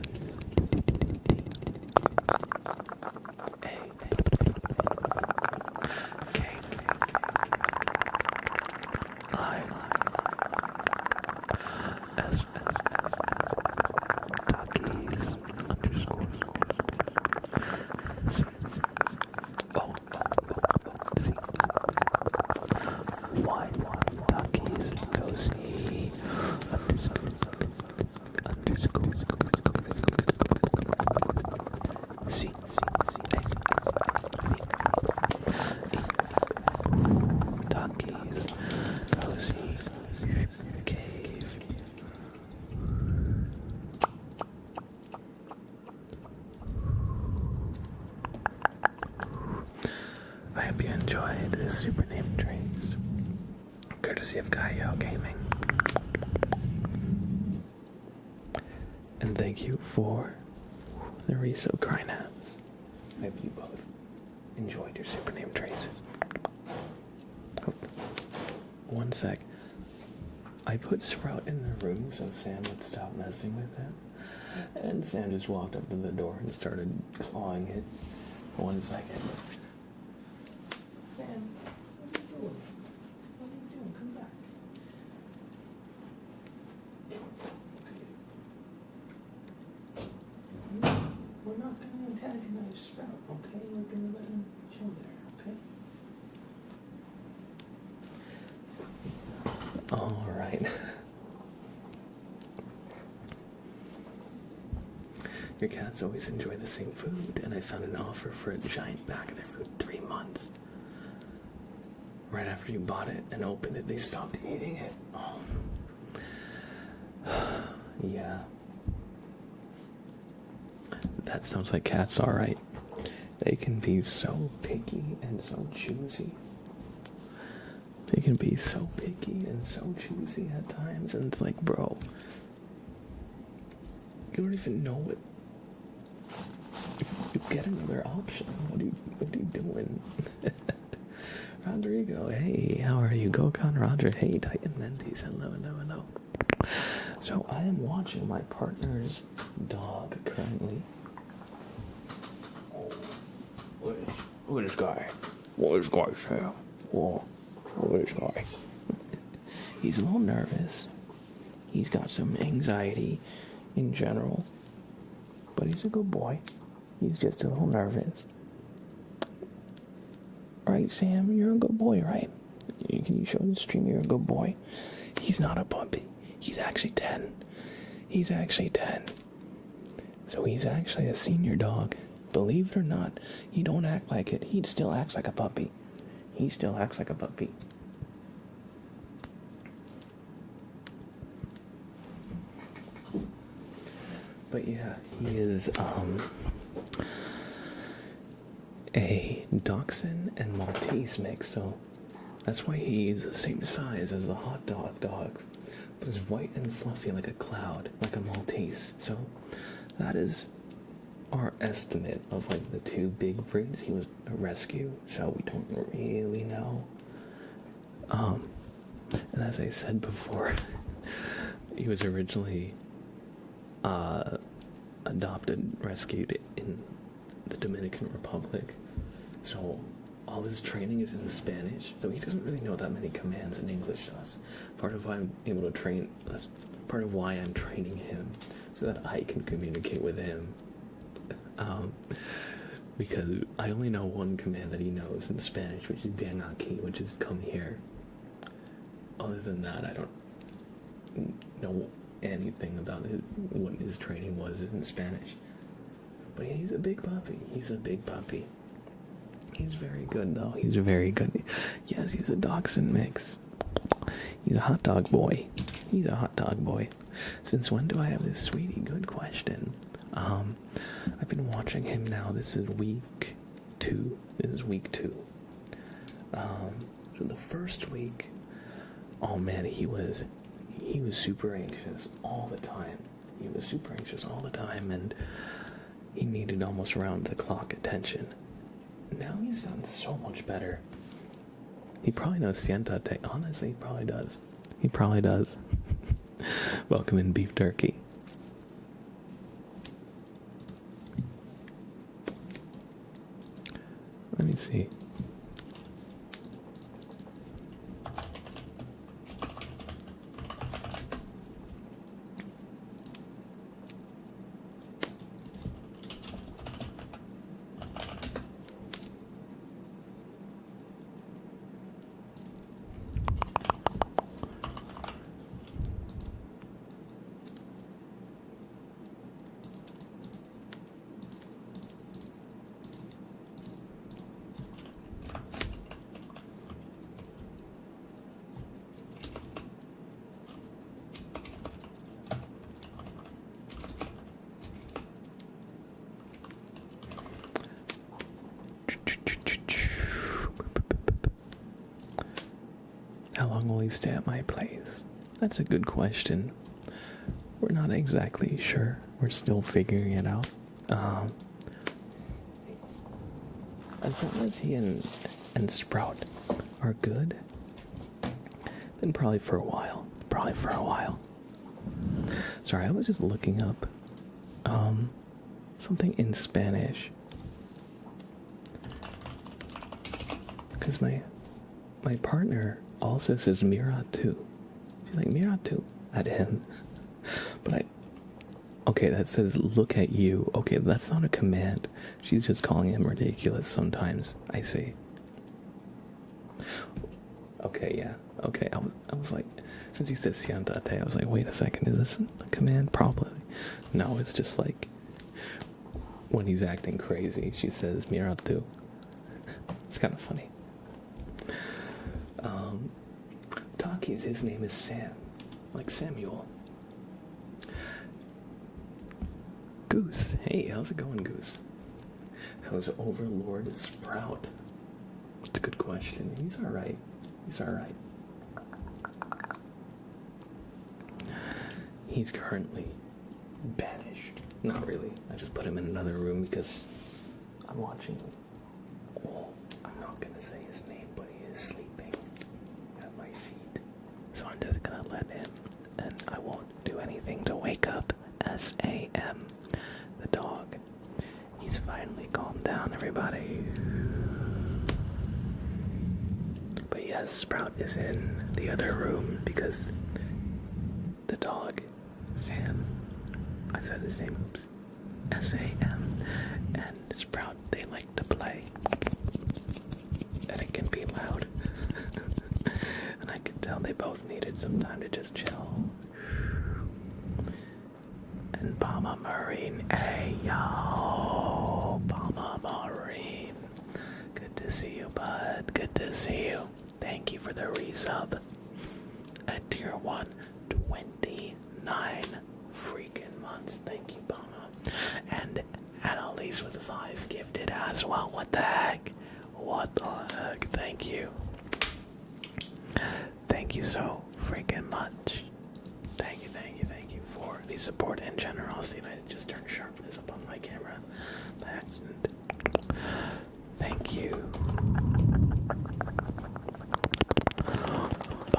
I hope you enjoyed this super name Trace, courtesy of Gaio Gaming. And thank you for the Riso Crynaps. I hope you both enjoyed your super name Traces. Oh, one sec. I put Sprout in the room so Sam would stop messing with him. And Sam just walked up to the door and started clawing it. 1 second. Sam, what are you doing? What are you doing? Come back. Okay. We're not going to antagonize Sprout, okay? We're going to let him chill there, okay? All right. Your cats always enjoy the same food, and I found an offer for a giant bag of their food 3 months. Right after you bought it and opened it, they stopped eating it. Oh. Yeah. That sounds like cats, alright. They can be so picky and so choosy. They can be so picky and so choosy at times, and it's like, bro, you don't even know what. If you get another option, what are you doing? Rodrigo, hey, how are you? Gokhan Roger, hey, Titan Mendes, hello. So I am watching my partner's dog currently. Oh, look at this guy. What is this guy, Sam? Whoa, look at this guy. He's a little nervous. He's got some anxiety in general, but he's a good boy. He's just a little nervous. Right, Sam? You're a good boy, right? Can you show the stream you're a good boy? He's not a puppy. He's actually 10. So he's actually a senior dog. Believe it or not, he don't act like it. He still acts like a puppy. But yeah, he is, a Dachshund and Maltese mix, so that's why he's the same size as the hot dog dogs, but he's white and fluffy like a cloud, like a Maltese. So that is our estimate of like the 2 big breeds. He was a rescue, so we don't really know. And as I said before, he was originally adopted, rescued in the Dominican Republic, so all his training is in Spanish, so he doesn't really know that many commands in English. So that's part of why I'm able to train. That's part of why I'm training him, so that I can communicate with him. Because I only know one command that he knows in Spanish, which is "Ven aquí," which is "come here." Other than that, I don't know anything about what his training was in Spanish. But yeah, he's a big puppy. He's very good, though. He's very good. Yes, he's a Dachshund mix. He's a hot dog boy. Since when do I have this, sweetie? Good question. I've been watching him now. This is week 2. This is week 2. So the first week, oh man, he was super anxious all the time. He was super anxious all the time, and he needed almost round the clock attention. Now he's gotten so much better. He probably knows siéntate. Honestly, he probably does. He probably does. Welcome in, beef turkey. Let me see. How long will he stay at my place? That's a good question. We're not exactly sure. We're still figuring it out. As long as he and Sprout are good, then probably for a while. Sorry, I was just looking up something in Spanish. Because my partner also says mira too. She's like, mira too at him. But okay, that says look at you. Okay, that's not a command. She's just calling him ridiculous sometimes, I see. Okay, yeah. Okay, I was like, since you said siéntate, I was like, wait a second, is this a command? Probably. No, it's just like, when he's acting crazy, she says mira too. It's kind of funny. Taki's, his name is Sam, like Samuel. Goose, hey, how's it going, Goose? How's Overlord Sprout? It's a good question. He's alright. He's currently banished. Not really. I just put him in another room because I'm watching. Oh, I'm not gonna say his name, but he is sleeping at my feet. So I'm just gonna let him, and I won't do anything to wake up Sam, the dog. He's finally calmed down, everybody. But yes, Sprout is in the other room because the dog, Sam, I said his name, oops, Sam, and Sprout, they like to play. And it can be loud. And I could tell they both needed some time to just chill. And Mama Marine, hey yo, Mama Marine. Good to see you, bud. Good to see you. Thank you for the resub. At tier 1, 29 freaking months. Thank you, Mama. And Annalise with 5 gifted as well. What the heck? What the heck? Thank you. Thank you so freaking much. Thank you for the support and generosity. I just turned sharpness up on my camera by accident. Thank you.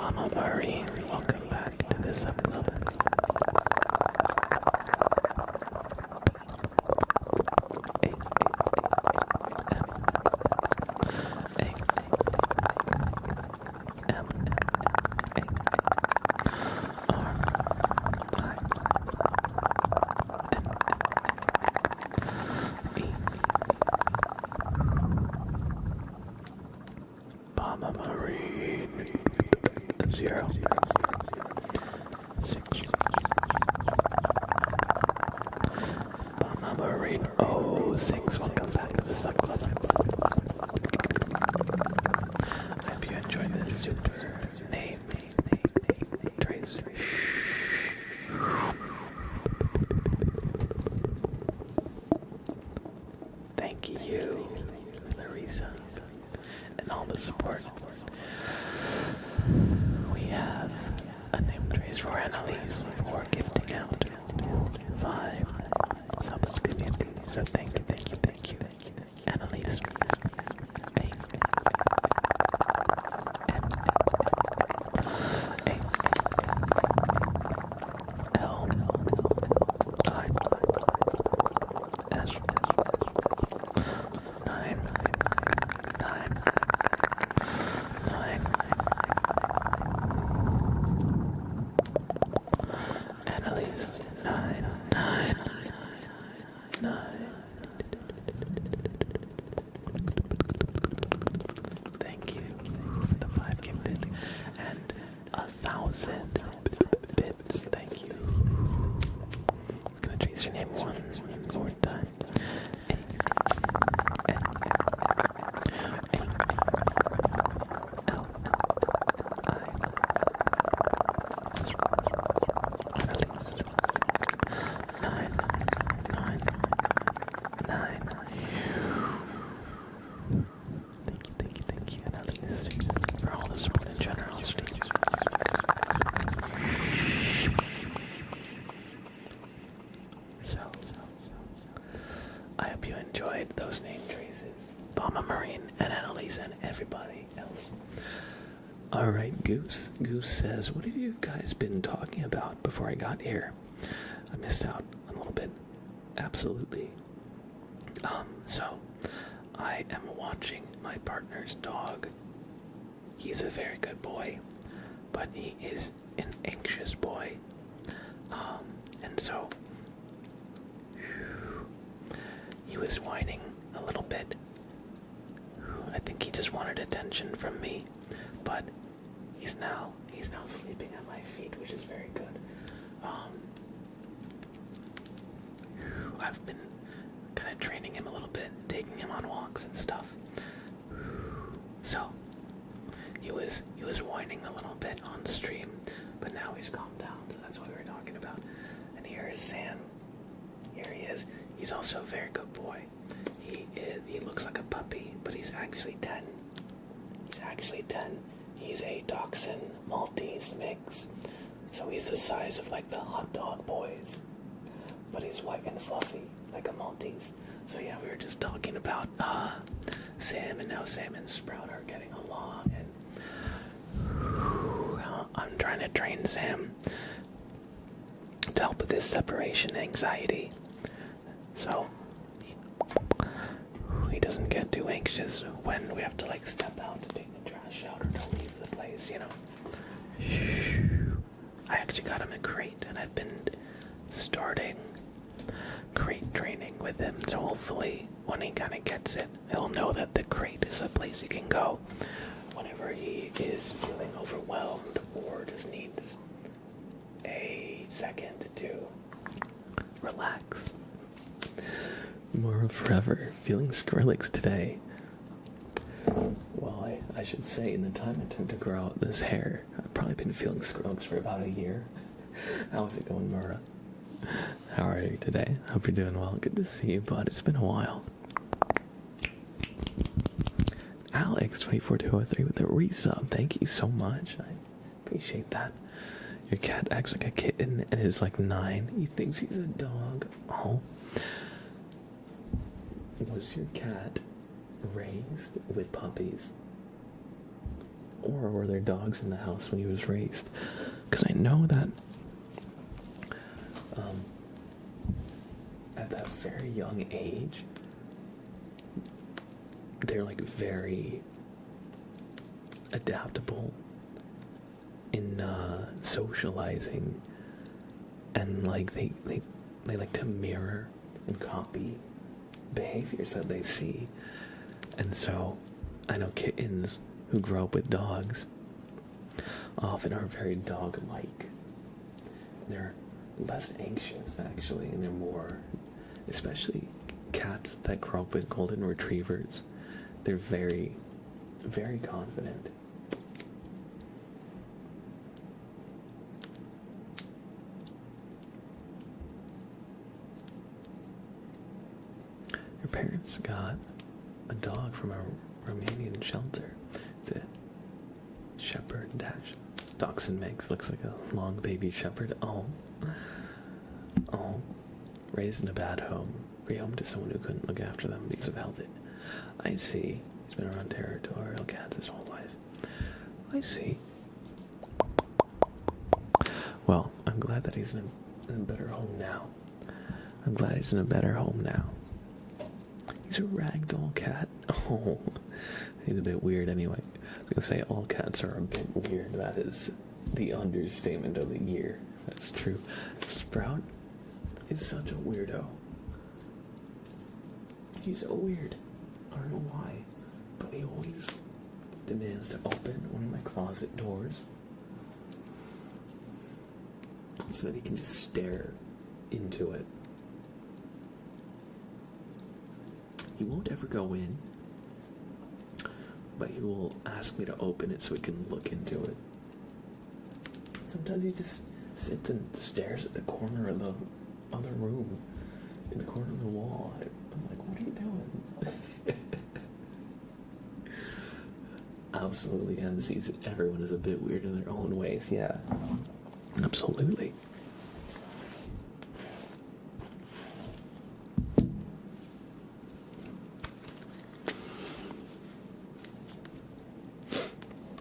Mama Marine, welcome back to this episode. Mama Marine 0 6 Mama Marine 06, welcome back to the sub club. I hope you enjoy this super name trace. support. We have a name trace for Annalise for gifting out 5 subs community. So thank you, Annalise. Thank you for the 5 gifted and 1,000 bits. Thank you. I'm gonna trace your name one more time. Thank you, Annalise, for all the support and generosity. So, I hope you enjoyed those name traces. Bomba Marine and Annalise and everybody else. Alright, Goose. Goose says, what have you guys been talking about before I got here? I missed out a little bit. Absolutely. So, I am watching my partner's dog. He's a very good boy, but he is an anxious boy. And so, he was whining a little bit. I think he just wanted attention from me, but he's now sleeping at my feet, which is very good. I've been kind of training him a little bit, taking him on walks and stuff. So he was whining a little bit on stream, but now he's calmed down, so that's what we were talking about. And here is Sam. Here he is. He's also a very good boy. He looks like a puppy, but he's actually 10. He's a Dachshund Maltese mix. So he's the size of like the hot dog boys, but he's white and fluffy like a Maltese. So yeah, we were just talking about Sam and how Sam and Sprout are getting along, and I'm trying to train Sam to help with this separation anxiety, so he doesn't get too anxious when we have to like step out to take the trash out or to leave the place, you know. I actually got him a crate, and I've been starting crate training with him, so hopefully when he kind of gets it, he'll know that the crate is a place he can go whenever he is feeling overwhelmed or just needs a second to relax. More forever, feeling Skrillex today. Well, I should say, in the time it took to grow out this hair, I've probably been feeling Skrillex for about a year. How's it going, Mura? How are you today? Hope you're doing well. Good to see you, bud. It's been a while. Alex24203 with a resub. Thank you so much. I appreciate that. Your cat acts like a kitten and is like 9. He thinks he's a dog. Oh. Was your cat raised with puppies? Or were there dogs in the house when he was raised? Because I know that at that very young age, they're like very adaptable in socializing, and like they like to mirror and copy behaviors that they see. And so I know kittens who grow up with dogs often are very dog-like. They're less anxious, actually, and they're more, especially cats that grow up with golden retrievers, they're very, very confident. Your parents got a dog from a Romanian shelter. shepherd dash dachshund mix. Looks like a long baby shepherd. Oh. Oh. Raised in a bad home. Rehomed to someone who couldn't look after them because of health. I see. He's been around territorial cats his whole life. I see. Well, I'm glad that he's in a better home now. I'm glad he's in a better home now. He's a ragdoll cat. Oh, he's a bit weird anyway. I was going to say all cats are a bit weird. That is the understatement of the year. That's true. Sprout is such a weirdo. He's so weird. I don't know why, but he always demands to open one of my closet doors so that he can just stare into it. He won't ever go in, but he will ask me to open it so he can look into it. Sometimes he just sits and stares at the corner of the other room, in the corner of the wall. I'm like, what are you doing? Absolutely, MCs. Everyone is a bit weird in their own ways. Yeah, absolutely.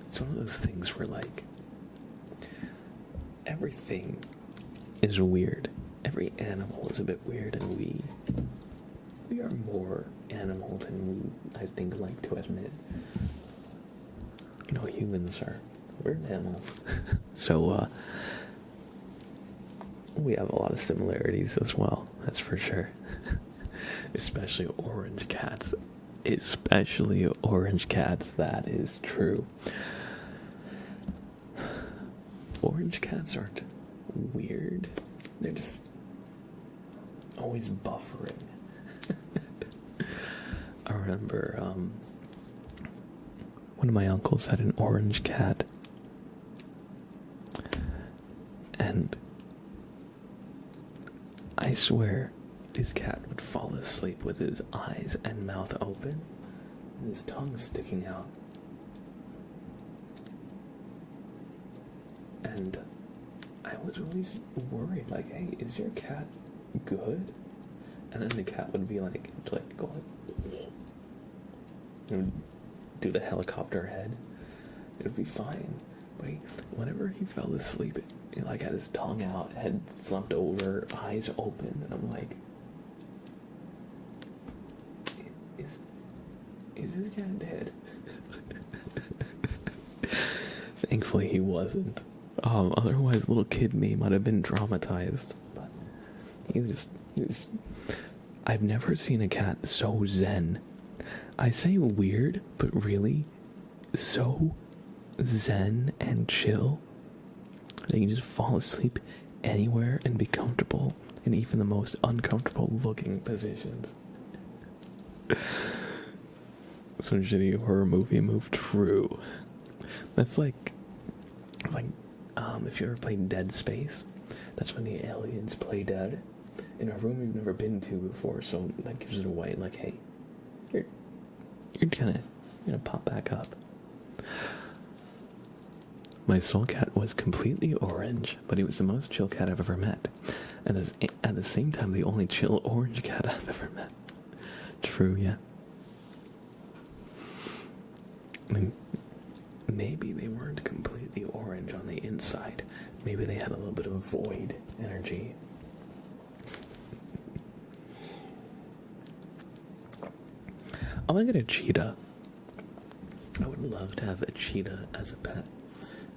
It's one of those things where, like, everything is weird. Every animal is a bit weird, and we are more animal than we, I think, like to admit. You know, humans we're mammals. So, we have a lot of similarities as well, that's for sure. Especially orange cats. Especially orange cats, that is true. Orange cats aren't weird. They're just always buffering. I remember, one of my uncles had an orange cat, and I swear his cat would fall asleep with his eyes and mouth open and his tongue sticking out. And I was always worried, like, hey, is your cat good? And then the cat would be like go like, it would do the helicopter head. It would be fine. But whenever he fell asleep, he like had his tongue out, head slumped over, eyes open, and I'm like, is this cat dead? Thankfully he wasn't. Otherwise little kid me might have been traumatized. But he was I've never seen a cat so zen. I say weird, but really so zen and chill. They can just fall asleep anywhere and be comfortable in even the most uncomfortable looking positions. Some shitty horror movie moved true. That's like if you ever played Dead Space, that's when the aliens play dead in a room you've never been to before, so that gives it away, like, hey, you're gonna pop back up. My soul cat was completely orange, but he was the most chill cat I've ever met. And at the same time, the only chill orange cat I've ever met. True, yeah. I mean, maybe they weren't completely orange on the inside. Maybe they had a little bit of void energy. I want to get a cheetah. I would love to have a cheetah as a pet,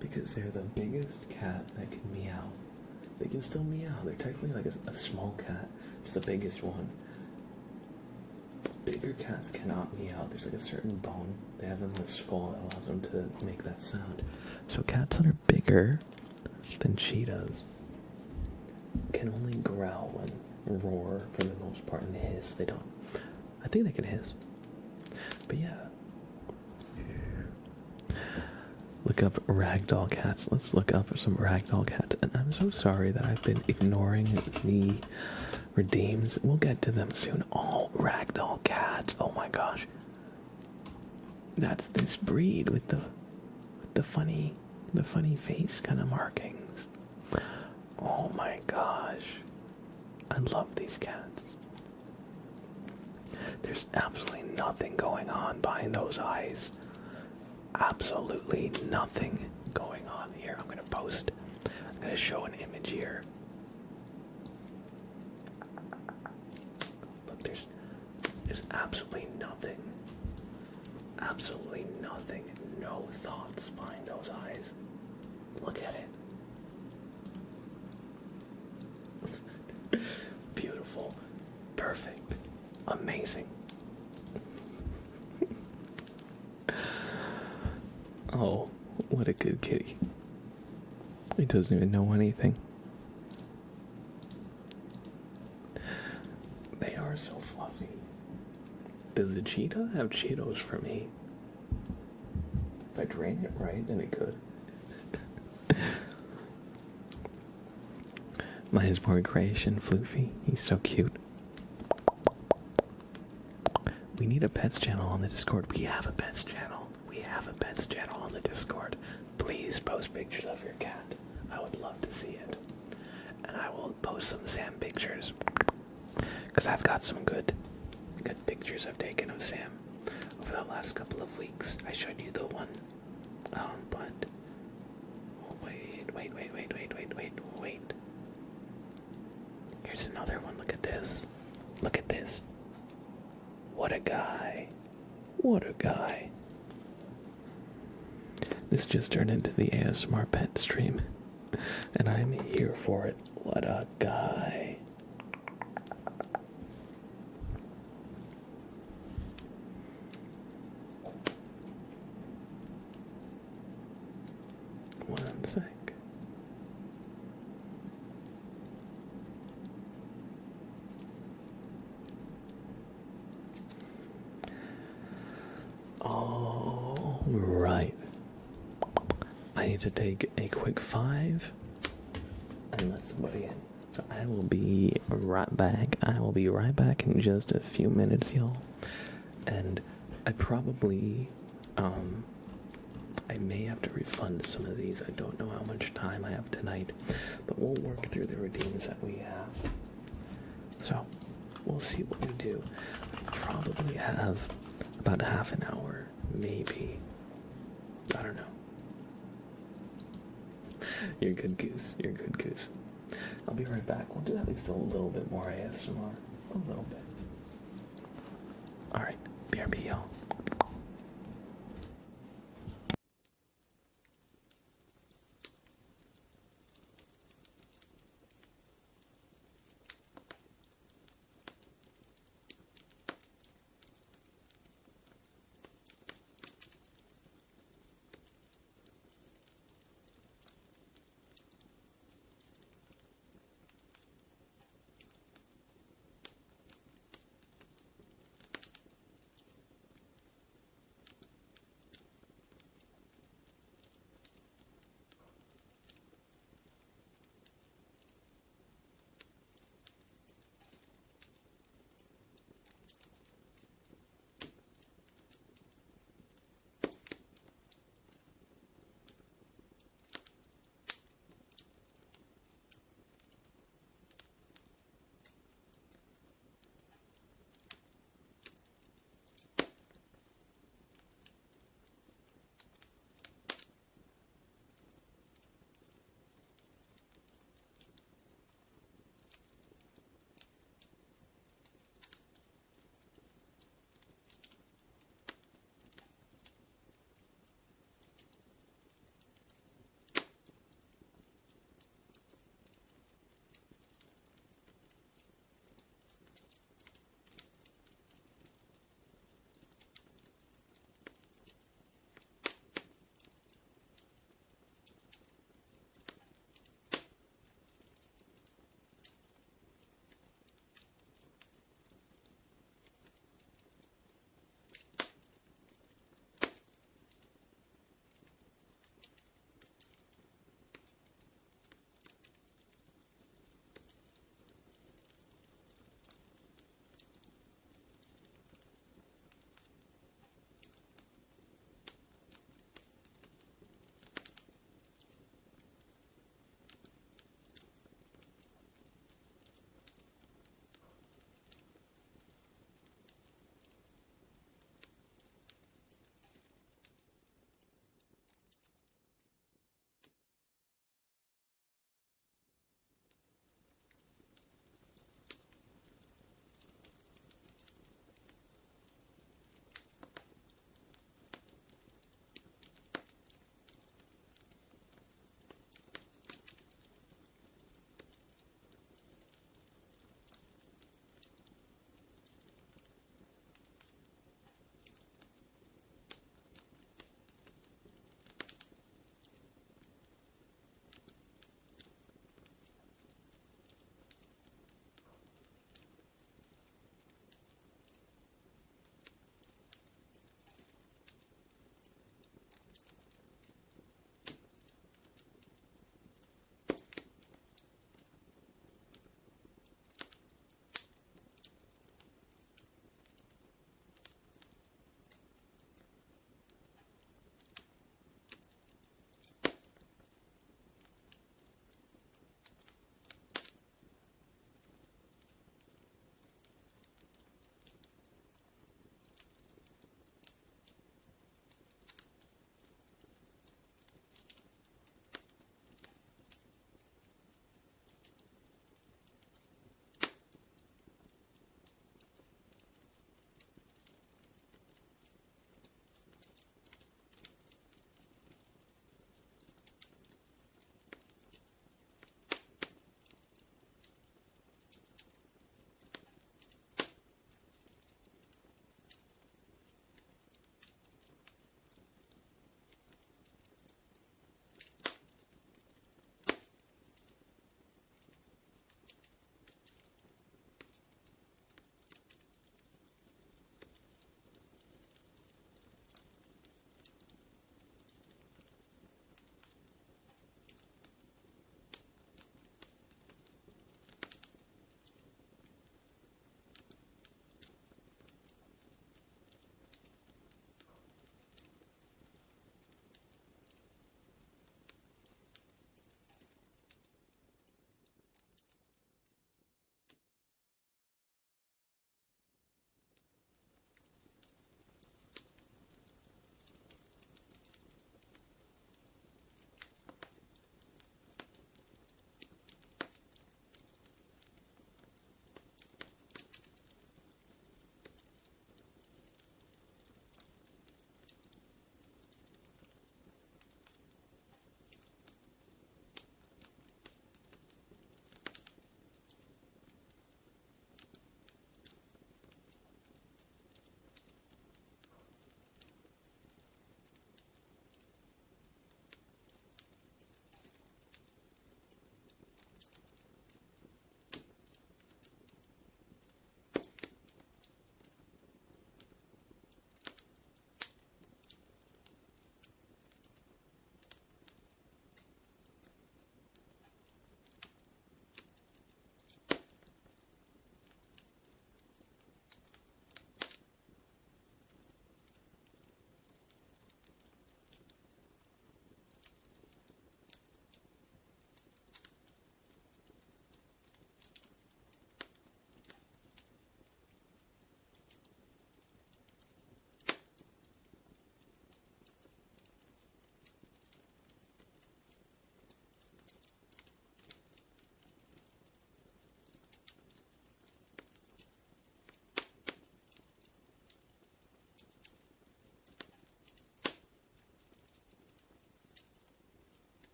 because they're the biggest cat that can meow. They can still meow. They're technically like a small cat, just the biggest one. Bigger cats cannot meow. There's like a certain bone they have in the skull that allows them to make that sound. So cats that are bigger than cheetahs can only growl and roar for the most part, and hiss. They don't. I think they can hiss. But yeah. Look up ragdoll cats. Let's look up some ragdoll cats. And I'm so sorry that I've been ignoring the redeems. We'll get to them soon. Oh, ragdoll cats. Oh my gosh. That's this breed with the the funny face kind of markings. Oh my gosh. I love these cats. There's absolutely nothing going on behind those eyes. Absolutely nothing going on here. I'm gonna show an image here. Look, there's absolutely nothing. Absolutely nothing. No thoughts behind those eyes. Look at it. Beautiful. Perfect. Amazing. Oh, what a good kitty. He doesn't even know anything. They are so fluffy. Does the cheetah have Cheetos for me? If I drain it right, then it could. My Hisborg creation, Floofy. He's so cute. We need a pets channel on the Discord. We have a pets channel. We have a pets channel on the Discord. Please post pictures of your cat. I would love to see it. And I will post some Sam pictures. Because I've got some good pictures I've taken of Sam over the last couple of weeks. I showed you the one. But oh, wait. Here's another one. Look at this. Look at this. What a guy. What a guy. This just turned into the ASMR pet stream. And I'm here for it. What a guy. One sec. All right. I need to take a quick 5 and let somebody in. So I will be right back. I will be right back in just a few minutes, y'all. And I probably, I may have to refund some of these. I don't know how much time I have tonight, but we'll work through the redeems that we have. So we'll see what we do. I probably have about half an hour, maybe. I don't know. You're a good goose. You're a good goose. I'll be right back. We'll do at least a little bit more ASMR. A little bit. Alright. BRB, y'all.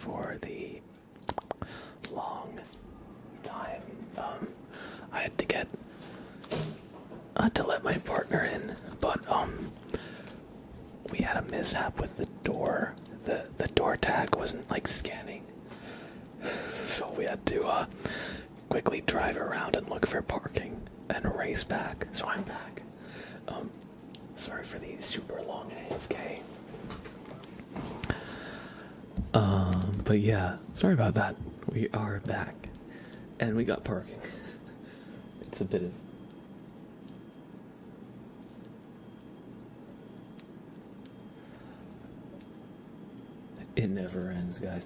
for the long time. I had to get to let my partner in, but we had a mishap with the door. The door tag wasn't like scanning, so we had to quickly drive around and look for parking and race back. So I'm back. Sorry for the super long AFK. But yeah, sorry about that. We are back, and we got parking. It's a bit of... It never ends, guys.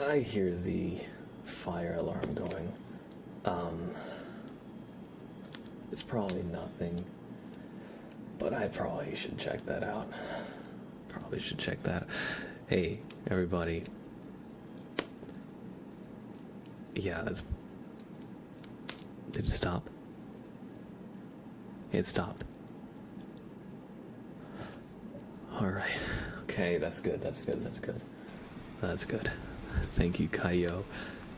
I hear the fire alarm going. It's probably nothing, but I probably should check that out. Probably should check that. Hey, everybody. Yeah, that's... Did it stop? It stopped. Alright. Okay, that's good, that's good, that's good. That's good. Thank you, Kaio.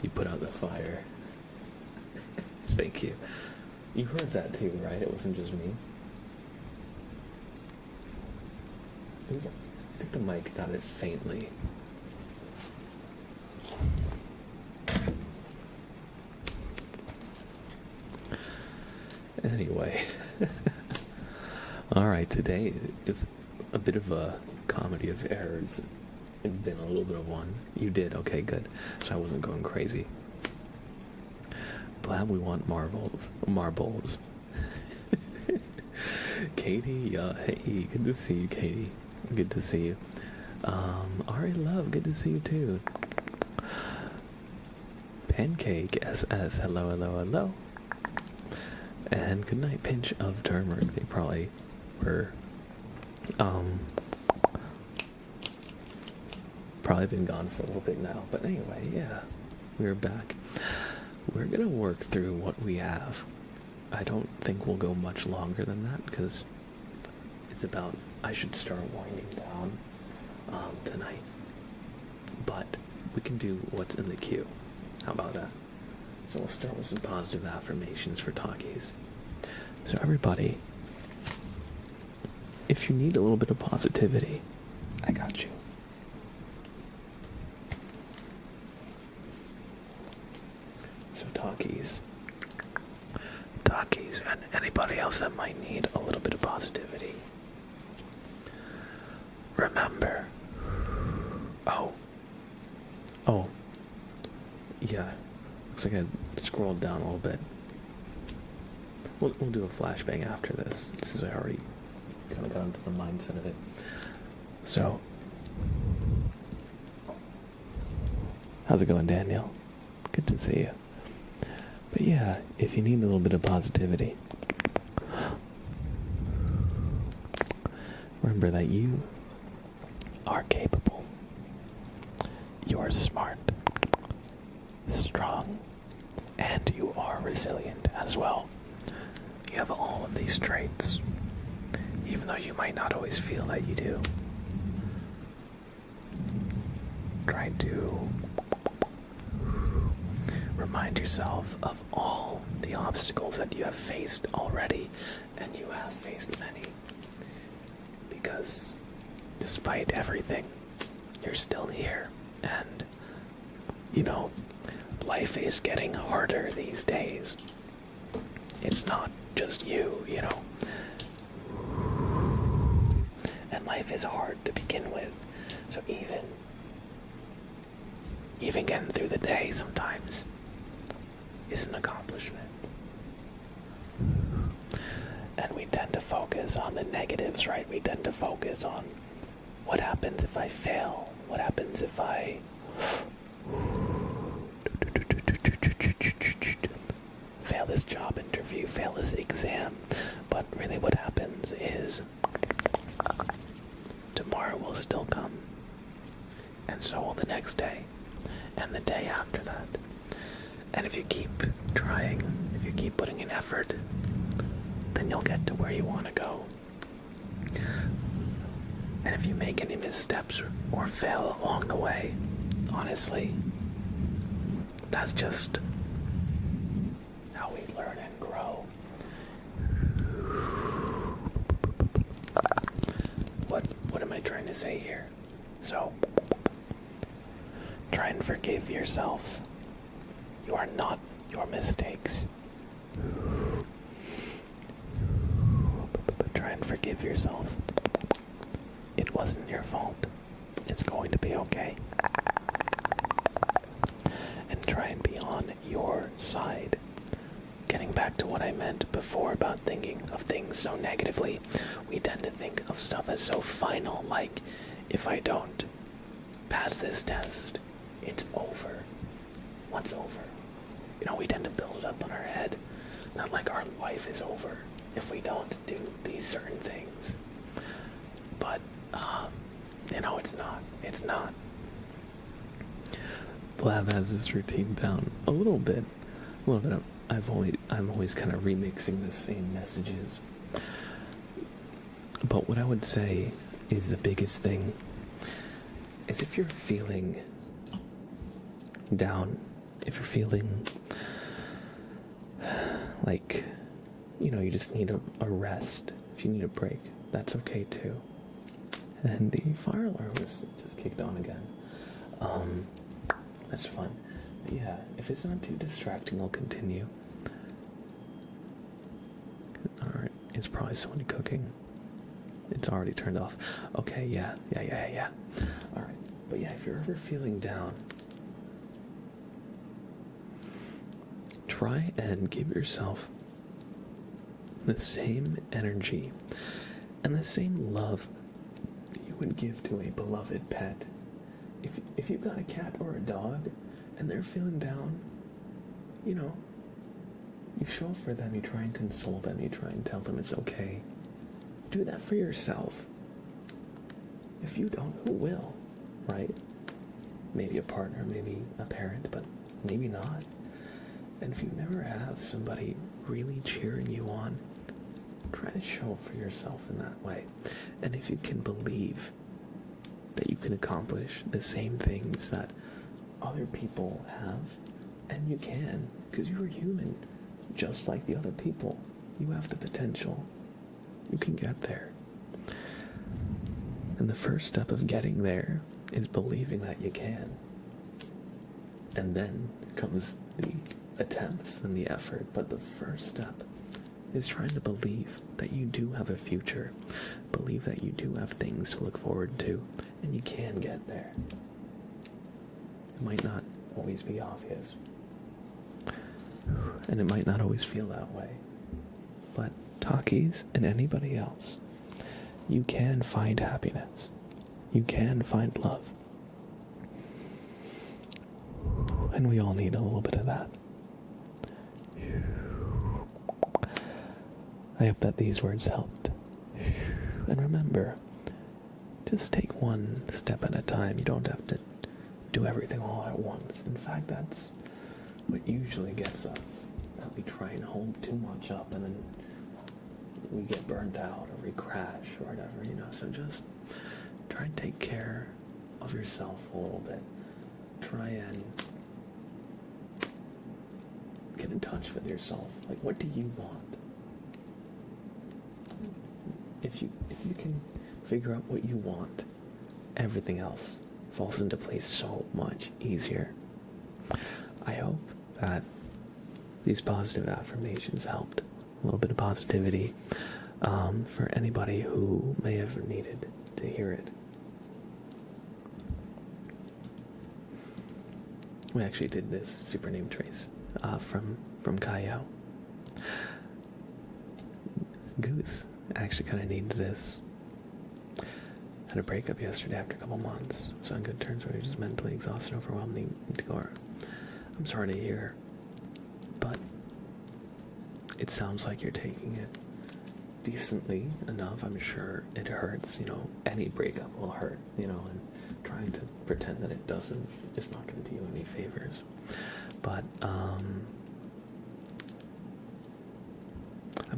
You put out the fire. Thank you. You heard that too, right? It wasn't just me. I think the mic got it faintly. Anyway. Alright, today it's a bit of a comedy of errors. It's been a little bit of one. You did, okay, good. So I wasn't going crazy. Glad we want marbles. Katie, hey, good to see you, Katie. Good to see you. Ari Love, good to see you too. Pancake SS, hello, hello, hello. And good night, Pinch of Turmeric. They probably were, probably been gone for a little bit now. But anyway, yeah, we're back. We're gonna work through what we have. I don't think we'll go much longer than that, because it's about, I should start winding down tonight. But we can do what's in the queue. How about that? So we'll start with some positive affirmations for talkies. So everybody, if you need a little bit of positivity, I got you. So talkies, and anybody else that might need a little bit of positivity, remember, oh, yeah, looks like I scrolled down a little bit. We'll do a flashbang after this. This is already kind of got into the mindset of it. So, how's it going, Daniel? Good to see you. But yeah, if you need a little bit of positivity, remember that you are capable. You're smart, strong, and you are resilient as well. You have all of these traits, even though you might not always feel that you do. Try to remind yourself of all the obstacles that you have faced already, and you have faced many. Because despite everything, you're still here, and, you know, life is getting harder these days. It's not just you, you know. And life is hard to begin with, so even getting through the day sometimes is an accomplishment. And we tend to focus on the negatives, right? We tend to focus on what happens if I fail? What happens if I fail this job interview, fail this exam? But really what happens is tomorrow will still come, and so will the next day, and the day after that. And if you keep trying, if you keep putting in effort, then you'll get to where you want to go. And if you make any missteps or fail along the way, honestly, that's just how we learn and grow. What am I trying to say here? So, try and forgive yourself. You are not your mistakes. Try and forgive yourself. It wasn't your fault. It's going to be okay. And try and be on your side. Getting back to what I meant before about thinking of things so negatively, we tend to think of stuff as so final, like, if I don't pass this test, it's over. What's over? You know, we tend to build it up in our head, not like our life is over if we don't do these certain things. But, you know, it's not. It's not. Blav has this routine down a little bit. I'm always kind of remixing the same messages. But what I would say is the biggest thing is if you're feeling down, if you're feeling like, you know, you just need a rest, if you need a break, that's okay too. And the fire alarm was just kicked on again. That's fun. But yeah, if it's not too distracting, I'll continue. Alright, it's probably someone cooking. It's already turned off. Okay, yeah. Alright, but yeah, if you're ever feeling down, try and give yourself the same energy and the same love you would give to a beloved pet. If you've got a cat or a dog and they're feeling down, you know, you show up for them, you try and console them, you try and tell them it's okay. Do that for yourself. If you don't, who will, right? Maybe a partner, maybe a parent, but maybe not. And if you never have somebody really cheering you on, try to show up for yourself in that way. And if you can believe that you can accomplish the same things that other people have, and you can, because you're human, just like the other people. You have the potential. You can get there. And the first step of getting there is believing that you can. And then comes the attempts and the effort, but the first step is trying to believe that you do have a future, believe that you do have things to look forward to, and you can get there. It might not always be obvious, and it might not always feel that way, but Takis and anybody else, you can find happiness. You can find love. And we all need a little bit of that. I hope that these words helped. And remember, just take one step at a time. You don't have to do everything all at once. In fact, that's what usually gets us. That we try and hold too much up and then we get burnt out or we crash or whatever, you know. So just try and take care of yourself a little bit. Try and get in touch with yourself. Like, what do you want? If you can figure out what you want, everything else falls into place so much easier. I hope that these positive affirmations helped. A little bit of positivity for anybody who may have needed to hear it. We actually did this super name trace from Kaio. Goose actually kind of needed this. Had a breakup yesterday after a couple months. Was on good terms, but just mentally exhausted, overwhelmed, need to go. I'm sorry to hear, but it sounds like you're taking it decently enough. I'm sure it hurts, you know, any breakup will hurt, you know, and trying to pretend that it doesn't is not going to do you any favors. But I'm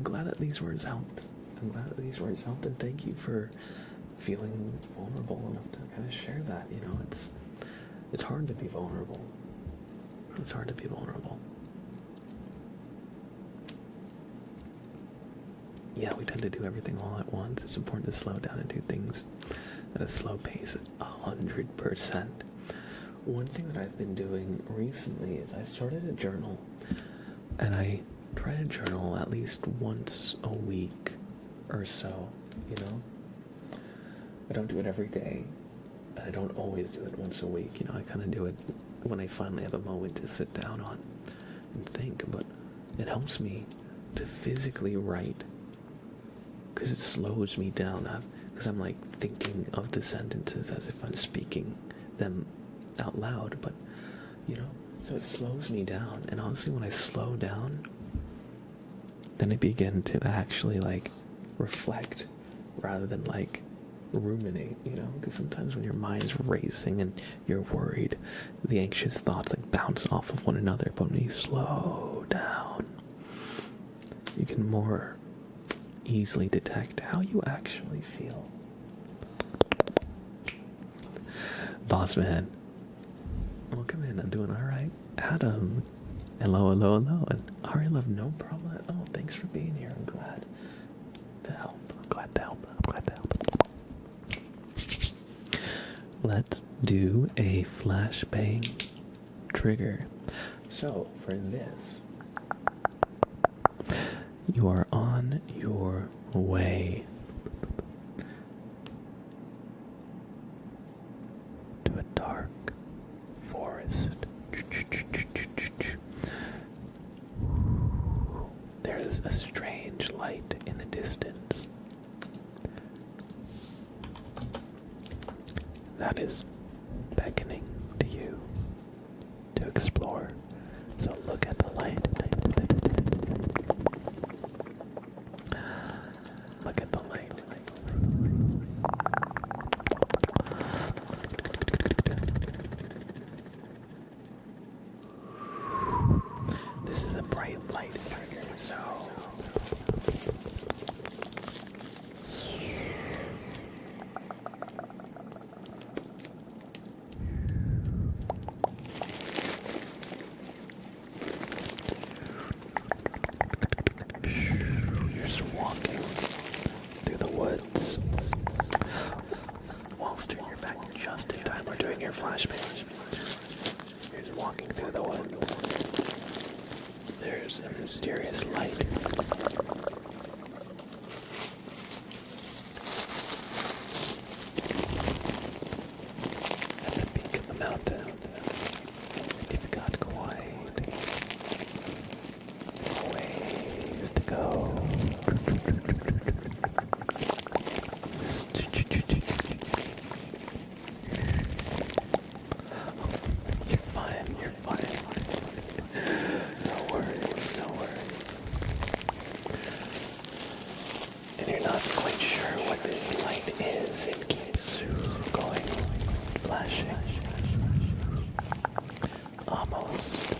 glad that these words helped. I'm glad that these words helped, and thank you for feeling vulnerable enough to kind of share that. You know, It's hard to be vulnerable. It's hard to be vulnerable. Yeah, we tend to do everything all at once. It's important to slow down and do things at a slow pace, 100%. One thing that I've been doing recently is I started a journal, and I try to journal at least once a week or so, you know? I don't do it every day, and I don't always do it once a week, you know? I kind of do it when I finally have a moment to sit down on and think, but it helps me to physically write, because it slows me down, because I'm like thinking of the sentences as if I'm speaking them out loud, but you know, so it slows me down. And honestly, when I slow down, then I begin to actually like reflect rather than like ruminate, you know, because sometimes when your mind's racing and you're worried, the anxious thoughts like bounce off of one another. But when you slow down, you can more easily detect how you actually feel. Boss man, welcome in. I'm doing all right. Adam, hello. And Ari Love, no problem at all. Thanks for being here. I'm glad to help. Let's do a flashbang trigger. So for this, you are on your way to a dark forest. There's a strange light in the distance that is beckoning to you to explore. So look at the light. Look at the light. This is a bright light trigger, so you're just walking through the woods while steering your back just in time. We're doing your flashbang. You're just walking through the woods. There's a mysterious light. At the peak of the mountain, you've got quite a ways to go. You're fine. No worries. And you're not quite sure what this light is. It keeps going, flashing, almost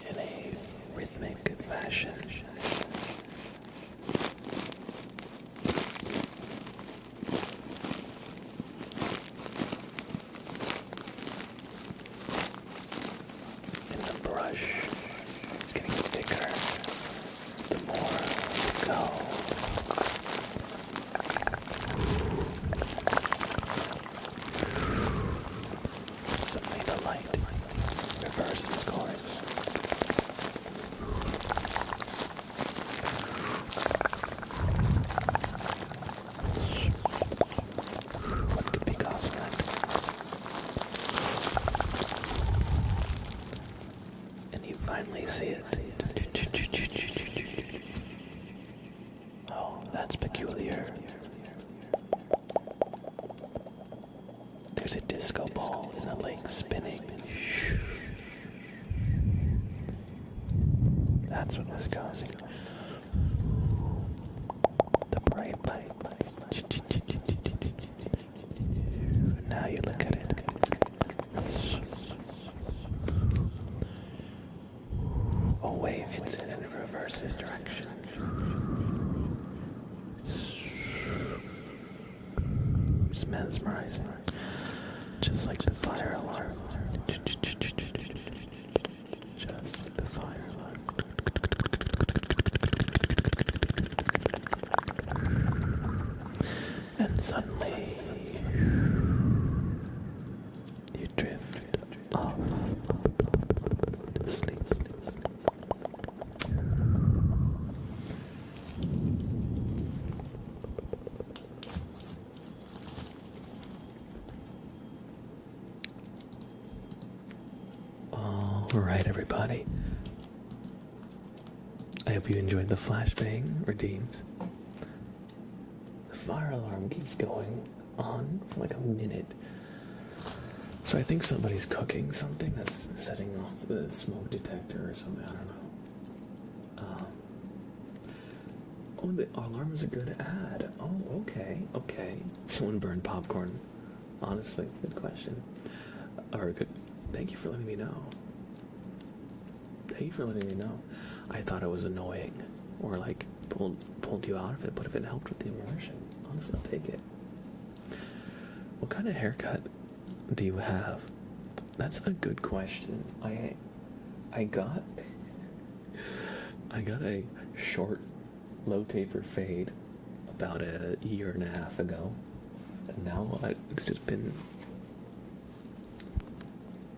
in a rhythmic fashion. And the brush is getting thicker the more you go. Suddenly the light reverses course. What could be causing that? And you finally see it. Oh, that's peculiar. There's a disco ball in a lake spinning. That's what was causing it. The bright light. Now you look at it. A wave hits it and it reverses direction. It's mesmerizing. Just like the fire alarm. Just like the fire alarm. And suddenly you drift off to sleep. Alright, everybody. I hope you enjoyed the flashbang redeems. The fire alarm keeps going on for like a minute. So I think somebody's cooking something that's setting off the smoke detector or something. I don't know. Oh, the alarm is a good ad. Oh, okay. Someone burned popcorn. Honestly, good question. Or good. Thank you for letting me know. I thought it was annoying, or like pulled you out of it. But if it helped with the immersion, honestly, I'll take it. What kind of haircut do you have? That's a good question. I got a short, low taper fade about a year and a half ago, and now it's just been.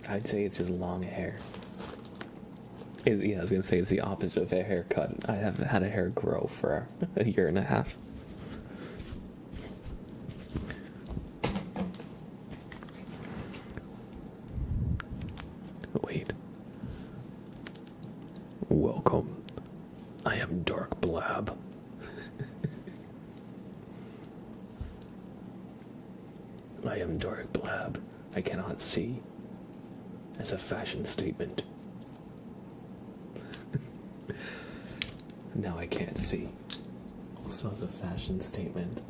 I'd say it's just long hair. Yeah, I was gonna say it's the opposite of a haircut. I have had a hair grow for a year and a half. Wait. Welcome. I am Dark Blab. I am Dark Blab. I cannot see. As a fashion statement. Now I can't see. Also as a fashion statement.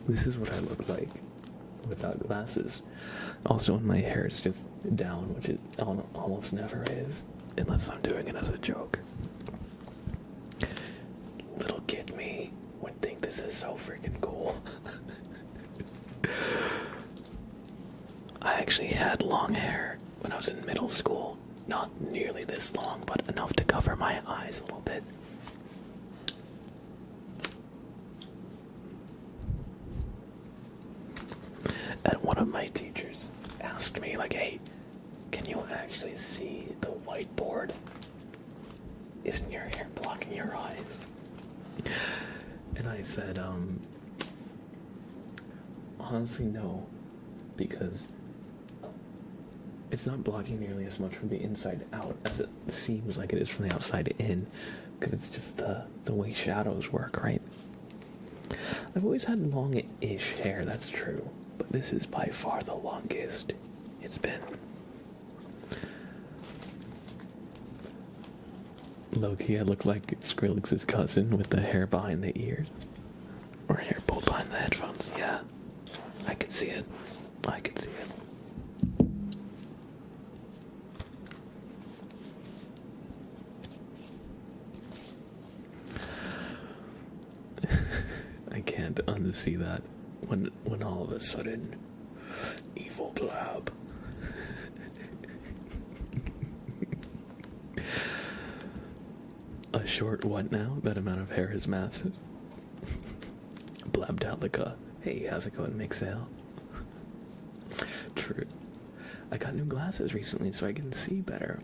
This is what I look like without glasses. Also when my hair is just down, which it almost never is, unless I'm doing it as a joke. Little kid me would think this is so freaking cool. I actually had long hair when I was in middle school. Not nearly this long, but enough to cover my eyes a little bit. And one of my teachers asked me, like, hey, can you actually see the whiteboard? Isn't your hair blocking your eyes? And I said, honestly, no, because it's not blocking nearly as much from the inside out as it seems like it is from the outside in, because it's just the way shadows work, right? I've always had long-ish hair, that's true, but this is by far the longest it's been. Low-key, I look like Skrillex's cousin with the hair behind the ears. Or hair pulled behind the headphones, yeah. I can see it. I can't unsee that when all of a sudden, evil Blab. A short what now? That amount of hair is massive. Blabbed out like a, hey, how's it going, make sale? True. I got new glasses recently so I can see better.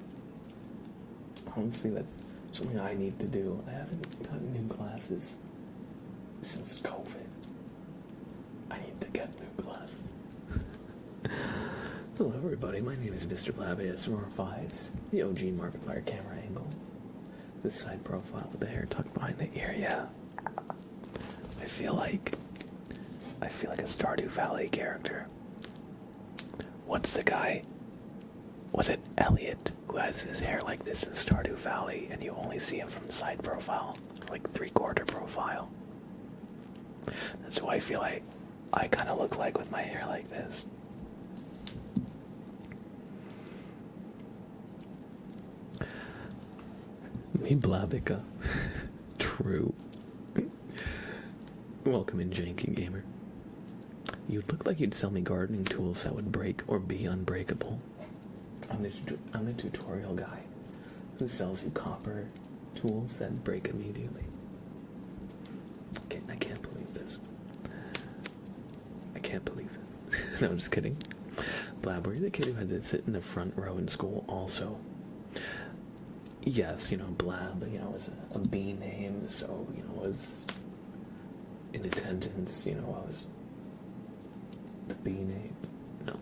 Honestly, that's something I need to do. I haven't gotten new glasses since COVID. I need to get new glasses. Hello everybody, my name is Mr. Blab ASMR 5s, the OG Markiplier camera angle. This side profile with the hair tucked behind the ear, yeah. I feel like a Stardew Valley character. What's the guy? Was it Elliot who has his hair like this in Stardew Valley and you only see him from the side profile, like 3/4 profile? That's who I feel like I kind of look like with my hair like this. Me Blabica. True. Welcome in, Janky Gamer. You'd look like you'd sell me gardening tools that would break or be unbreakable. I'm the tutorial guy who sells you copper tools that break immediately. I can't believe this. I can't believe it. No, I'm just kidding. Blab, were you the kid who had to sit in the front row in school also? Yes, Blab, was a B name, so, was in attendance, I was the B name. No.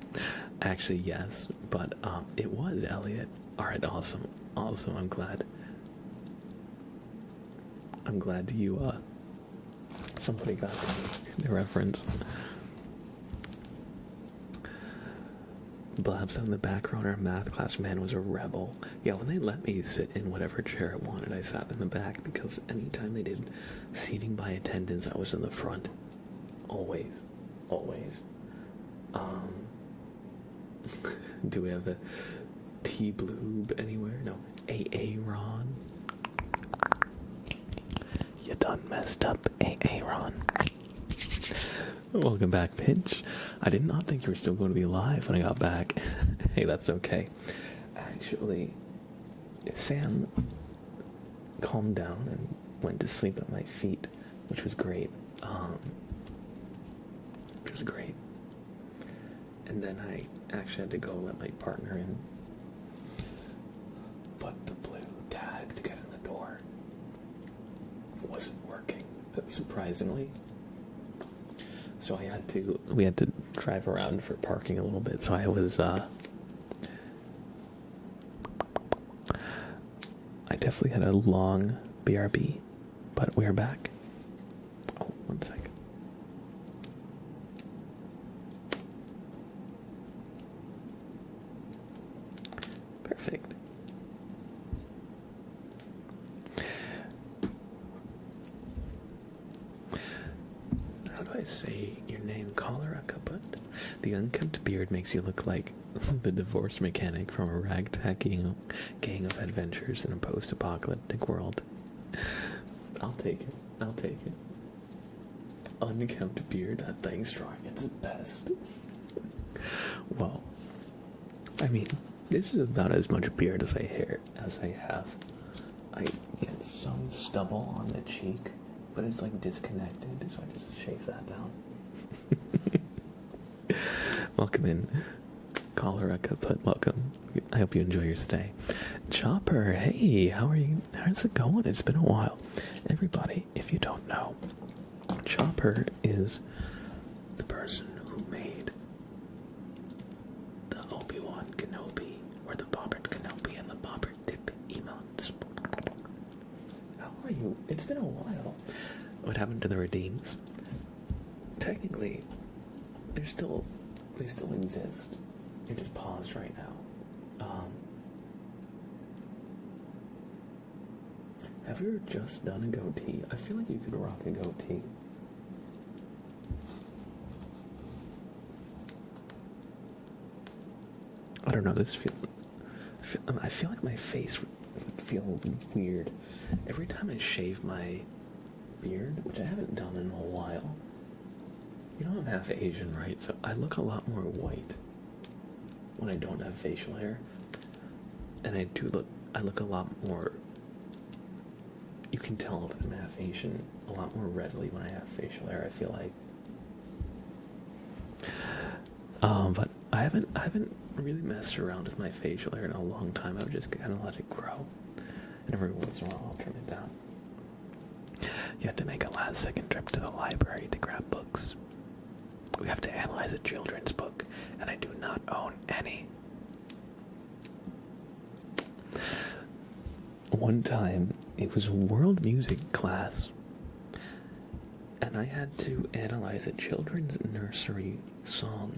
Actually, yes, but it was Elliot. Alright, awesome. Awesome, I'm glad. I'm glad you, somebody got the reference. Blabs on the back row in our math class, man, was a rebel. Yeah, when they let me sit in whatever chair I wanted, I sat in the back, because anytime they did seating by attendance, I was in the front. Always. Always. Do we have a T-Bloob anywhere? No. Aaron. You done messed up, Aaron. Welcome back, Pinch. I did not think you were still going to be alive when I got back. Hey, that's okay. Actually, Sam calmed down and went to sleep at my feet, which was great. Which was great. And then I actually had to go let my partner in. But the blue tag to get in the door wasn't working, surprisingly. So we had to drive around for parking a little bit, so I was, I definitely had a long BRB, but we're back. Oh, 1 second. Perfect. How do I say your name? Cholera Kaput? The unkempt beard makes you look like the divorce mechanic from a ragtag gang of adventures in a post-apocalyptic world. I'll take it. I'll take it. Unkempt beard, that thing's strong. It's the best. Well, I mean, this is about as much beard as I have. I get some stubble on the cheek, but it's like disconnected, so I just shave that down. Welcome in, Cholera Kaput. Welcome. I hope you enjoy your stay. Chopper, hey, how are you? How's it going? It's been a while. Everybody, if you don't know, Chopper is the person who made the Obi-Wan Kenobi, or the Bobbert Kenobi, and the Bobbert Dip emotes. How are you? It's been a while. What happened to the Redeems? Technically, they still exist. They're just paused right now. Have you just done a goatee? I feel like you could rock a goatee. I don't know, I feel like my face would feel weird every time I shave my beard, which I haven't done in a while. I'm half Asian, right? So I look a lot more white when I don't have facial hair. And I look a lot more, you can tell that I'm half Asian a lot more readily when I have facial hair, I feel like. But I haven't really messed around with my facial hair in a long time. I've just kind of let it grow. And every once in a while I'll trim it down. You have to make a last-second trip to the library to grab books. We have to analyze a children's book, and I do not own any. One time, it was world music class, and I had to analyze a children's nursery song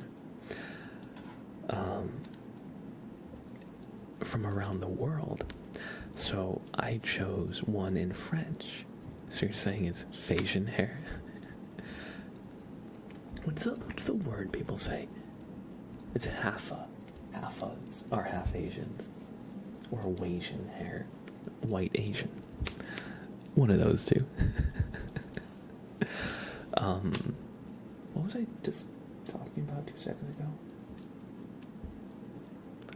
from around the world. So I chose one in French. So you're saying it's Phasian hair? What's the word people say? It's halfa. Halfas are half Asians. Or Asian hair. White Asian. One of those two. What was I just talking about 2 seconds ago?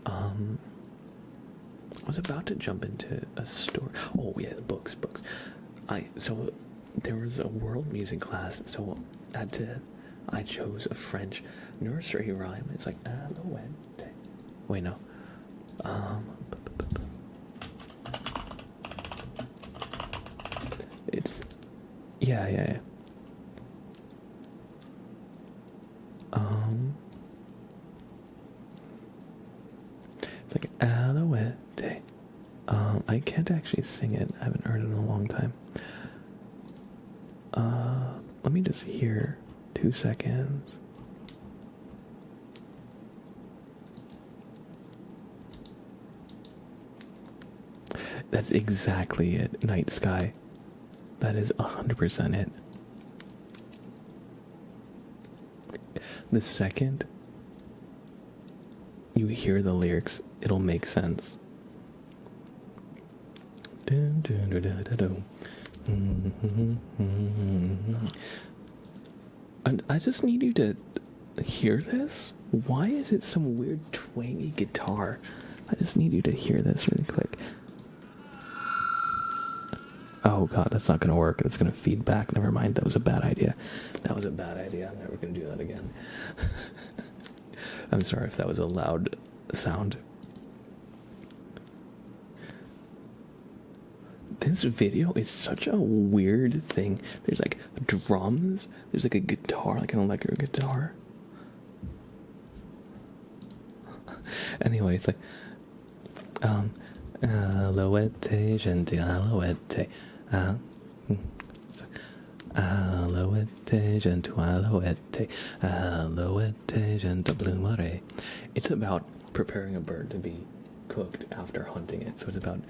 I was about to jump into a story. Oh yeah, books. So there was a world music class, so I chose a French nursery rhyme. It's like Alouette. Wait, no. It's yeah. It's like Alouette. I can't actually sing it. I haven't heard it in a long time. Let me just hear 2 seconds. That's exactly it. Night Sky. That is 100% it. The second you hear the lyrics, it'll make sense. And I just need you to hear this. Why is it some weird twangy guitar? I just need you to hear this really quick. Oh god, that's not gonna work. It's gonna feed back. Never mind, that was a bad idea. I'm never gonna do that again. I'm sorry if that was a loud sound. This video is such a weird thing. There's like drums, there's like a guitar, like an electric guitar. Anyway, it's like Alouette, gentle Alouette. Alouette, gentle Alouette. Alouette, gentle blue moire. It's about preparing a bird to be cooked after hunting it. So it's about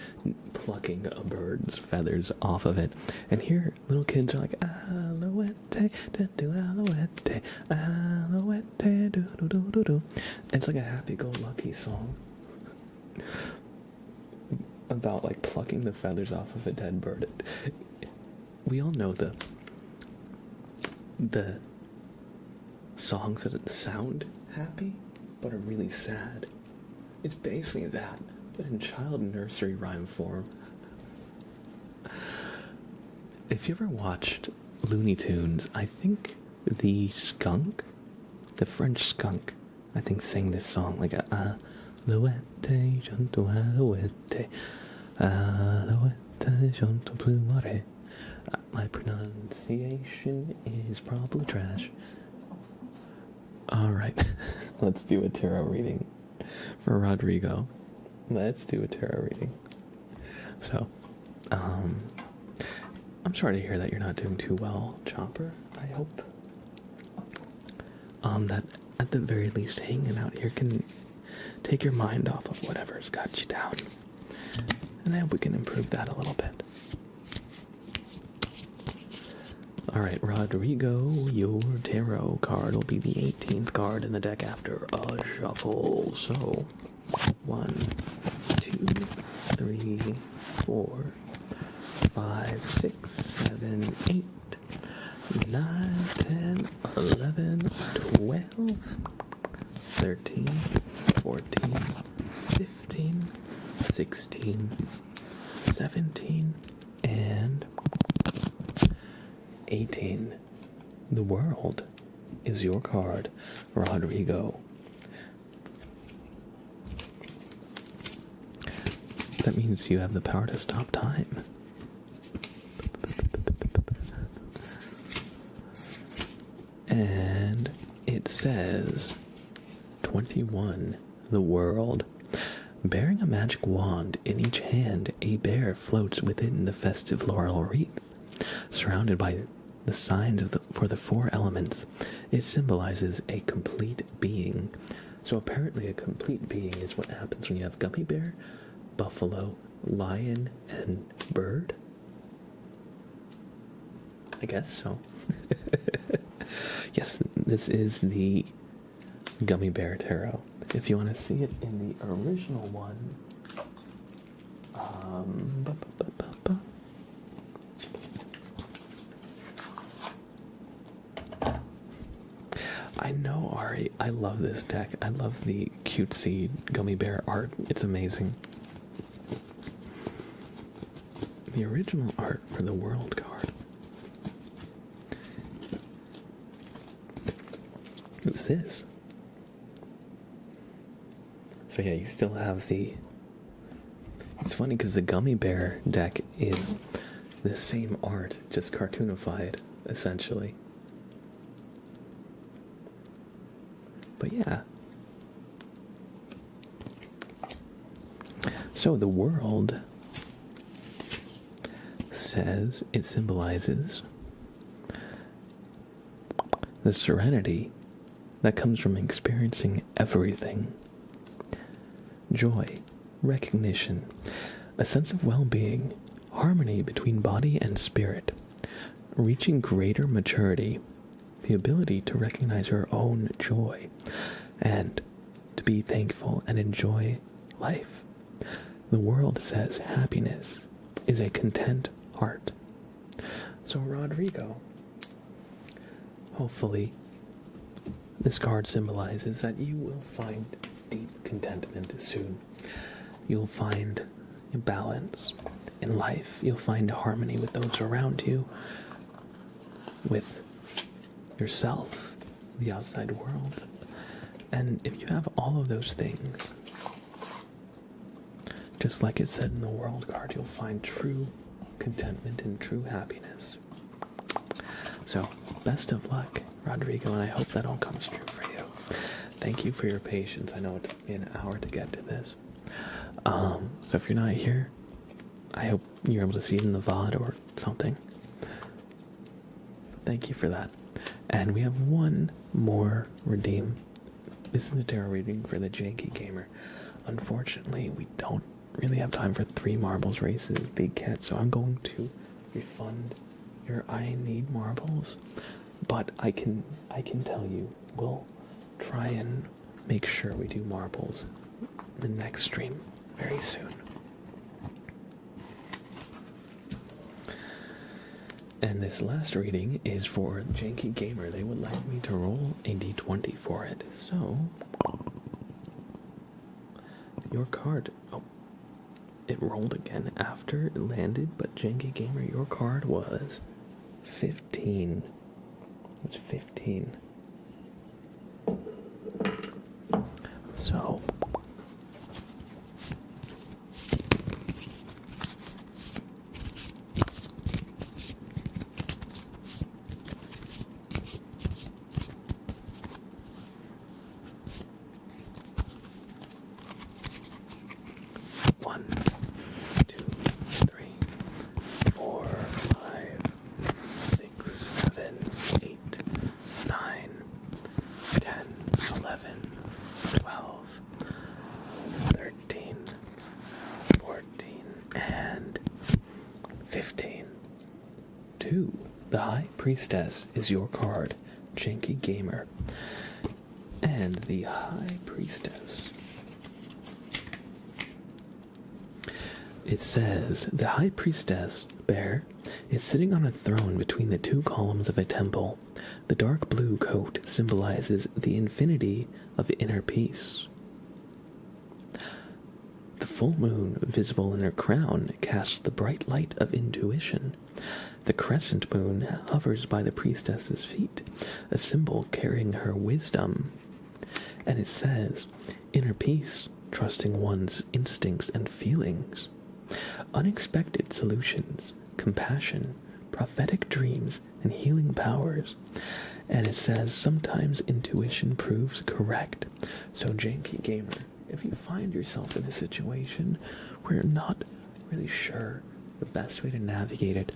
plucking a bird's feathers off of it. And here, little kids are like, Alouette, do Alouette, Alouette, do do do do do. It's like a happy-go-lucky song about like plucking the feathers off of a dead bird. We all know the songs that sound happy but are really sad. It's basically that, but in child nursery rhyme form. If you ever watched Looney Tunes, I think the French skunk, I think sang this song, like Alouette, gentle Alouette, Alouette, gentle blue moire. My pronunciation is probably trash. Alright, let's do a tarot reading for Rodrigo. Let's do a tarot reading. So, I'm sorry to hear that you're not doing too well, Chopper. I hope that at the very least hanging out here can take your mind off of whatever's got you down. And I hope we can improve that a little bit. Alright, Rodrigo, your tarot card will be the 18th card in the deck after a shuffle. So, 1, 2, 3, 4, 5, 6, 7, 8, 9, 10, 11, 12, 13, 14, 15, 16, 17, and 18. The world is your card, Rodrigo. That means you have the power to stop time. And it says 21. The world. Bearing a magic wand in each hand, a bear floats within the festive laurel wreath. Surrounded by the signs for the 4 elements, it symbolizes a complete being. So apparently a complete being is what happens when you have gummy bear, buffalo, lion, and bird? I guess so. Yes, this is the Gummy Bear Tarot. If you want to see it in the original one, I know, Ari. I love this deck. I love the cutesy gummy bear art. It's amazing. The original art for the world card. What's this? So yeah, you still have the... It's funny because the gummy bear deck is the same art, just cartoonified, essentially. But yeah. So the world says it symbolizes the serenity that comes from experiencing everything. Joy, recognition, a sense of well-being, harmony between body and spirit, reaching greater maturity, the ability to recognize your own joy, and to be thankful and enjoy life. The world says happiness is a content heart. So Rodrigo, hopefully this card symbolizes that you will find deep contentment soon. You'll find balance in life. You'll find harmony with those around you, with yourself, the outside world. And if you have all of those things, just like it said in the world card, you'll find true contentment and true happiness. So, best of luck, Rodrigo, and I hope that all comes true for you. Thank you for your patience. I know it took me an hour to get to this. So if you're not here, I hope you're able to see it in the VOD or something. Thank you for that. And we have one more redeem. This is a tarot reading for the Janky Gamer. Unfortunately, we don't really have time for 3 marbles races, Big Cat, so I'm going to refund your I need marbles. But I can tell you, we'll try and make sure we do marbles in the next stream very soon. And this last reading is for Janky Gamer. They would like me to roll a d20 for it. So, your card... Oh, it rolled again after it landed, but Janky Gamer, your card was 15. It was 15. So... The High Priestess is your card, Janky Gamer. And the High Priestess. It says, the High Priestess, Bear, is sitting on a throne between the 2 columns of a temple. The dark blue coat symbolizes the infinity of inner peace. The full moon, visible in her crown, casts the bright light of intuition. The crescent moon hovers by the priestess's feet, a symbol carrying her wisdom. And it says, inner peace, trusting one's instincts and feelings. Unexpected solutions, compassion, prophetic dreams, and healing powers. And it says, sometimes intuition proves correct. So Janky Gamer, if you find yourself in a situation where you're not really sure the best way to navigate it,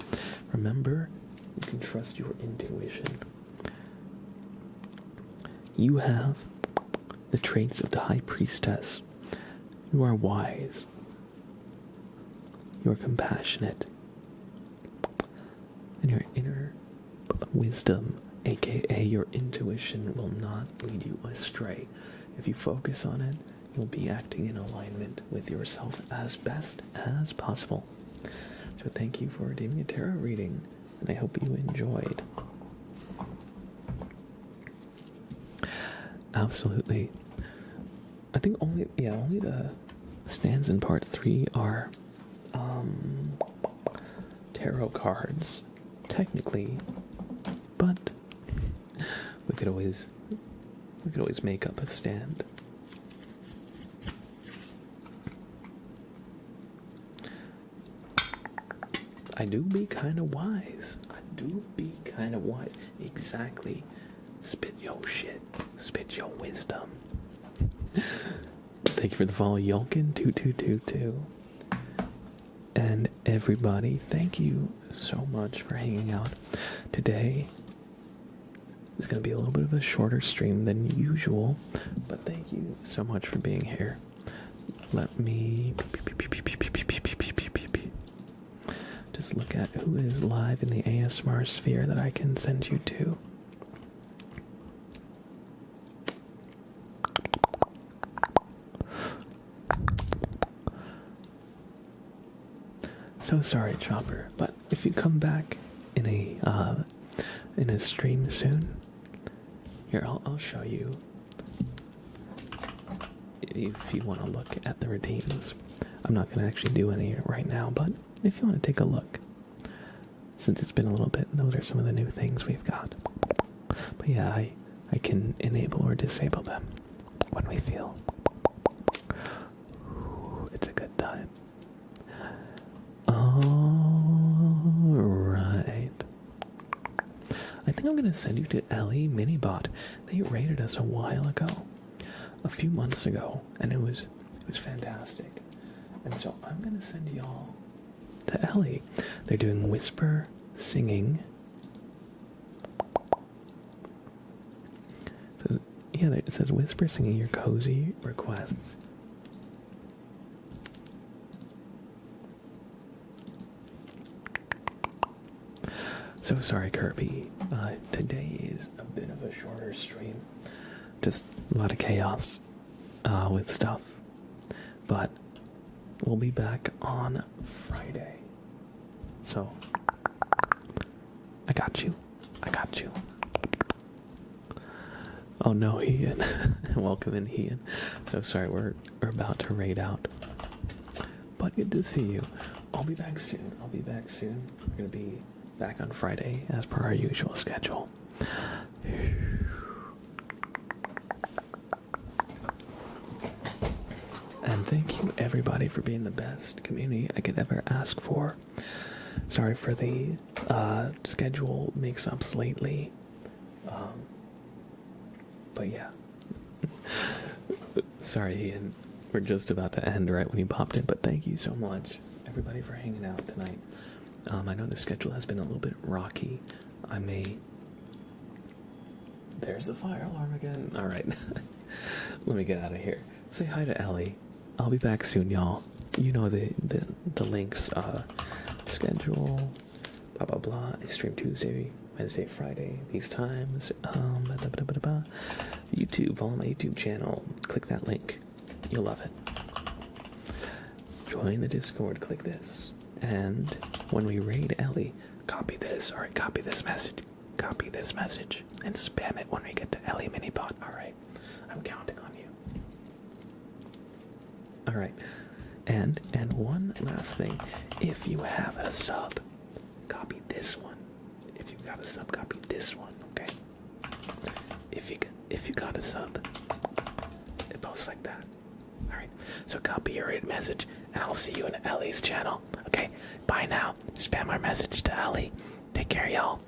remember, you can trust your intuition. You have the traits of the High Priestess. You are wise. You are compassionate. And your inner wisdom, aka your intuition, will not lead you astray. If you focus on it, you'll be acting in alignment with yourself as best as possible. So thank you for redeeming a tarot reading, and I hope you enjoyed. absolutely. I think only the stands in part 3 are tarot cards, technically, but we could always make up a stand. I do be kind of wise. Exactly. Spit your shit. Spit your wisdom. Thank you for the follow, Yolkin2222. And everybody, thank you so much for hanging out. Today is going to be a little bit of a shorter stream than usual, but thank you so much for being here. Let me just look at who is live in the ASMR sphere that I can send you to. So sorry, Chopper, but if you come back in a stream soon, here I'll show you. If you want to look at the redeems, I'm not gonna actually do any right now, but if you want to take a look, since it's been a little bit, those are some of the new things we've got. But yeah, I can enable or disable them when we feel. Ooh, it's a good time. Alright. I think I'm gonna send you to Ellie Minibot. They rated us a while ago. A few months ago. And it was fantastic. And so I'm gonna send y'all to Ellie. They're doing whisper singing. So, yeah, it says whisper singing your cozy requests. So sorry, Kirby. Today is a bit of a shorter stream. Just a lot of chaos with stuff. But we'll be back on Friday. So, I got you. Oh no, Ian. Welcome in, Ian. So sorry, we're about to raid out. But good to see you. I'll be back soon. We're going to be back on Friday as per our usual schedule. And thank you everybody for being the best community I could ever ask for. Sorry for the schedule mix-ups lately. But yeah. Sorry, Ian. We're just about to end right when you popped in, but thank you so much, everybody, for hanging out tonight. I know the schedule has been a little bit rocky. There's the fire alarm again. Alright. Let me get out of here. Say hi to Ellie. I'll be back soon, y'all. You know the links. Schedule. Blah, blah, blah. I stream Tuesday, Wednesday, Friday. These times. YouTube. Follow my YouTube channel. Click that link. You'll love it. Join the Discord. Click this. And when we raid Ellie, copy this. Alright, copy this message. And spam it when we get to Ellie Minibot. Alright. I'm counting on you. Alright. And one last thing. If you have a sub, copy this one. If you've got a sub, copy this one, okay? If you got a sub, it posts like that. Alright. So copy your raid message, and I'll see you in Ellie's channel. Okay, bye now. Spam our message to Ellie. Take care, y'all.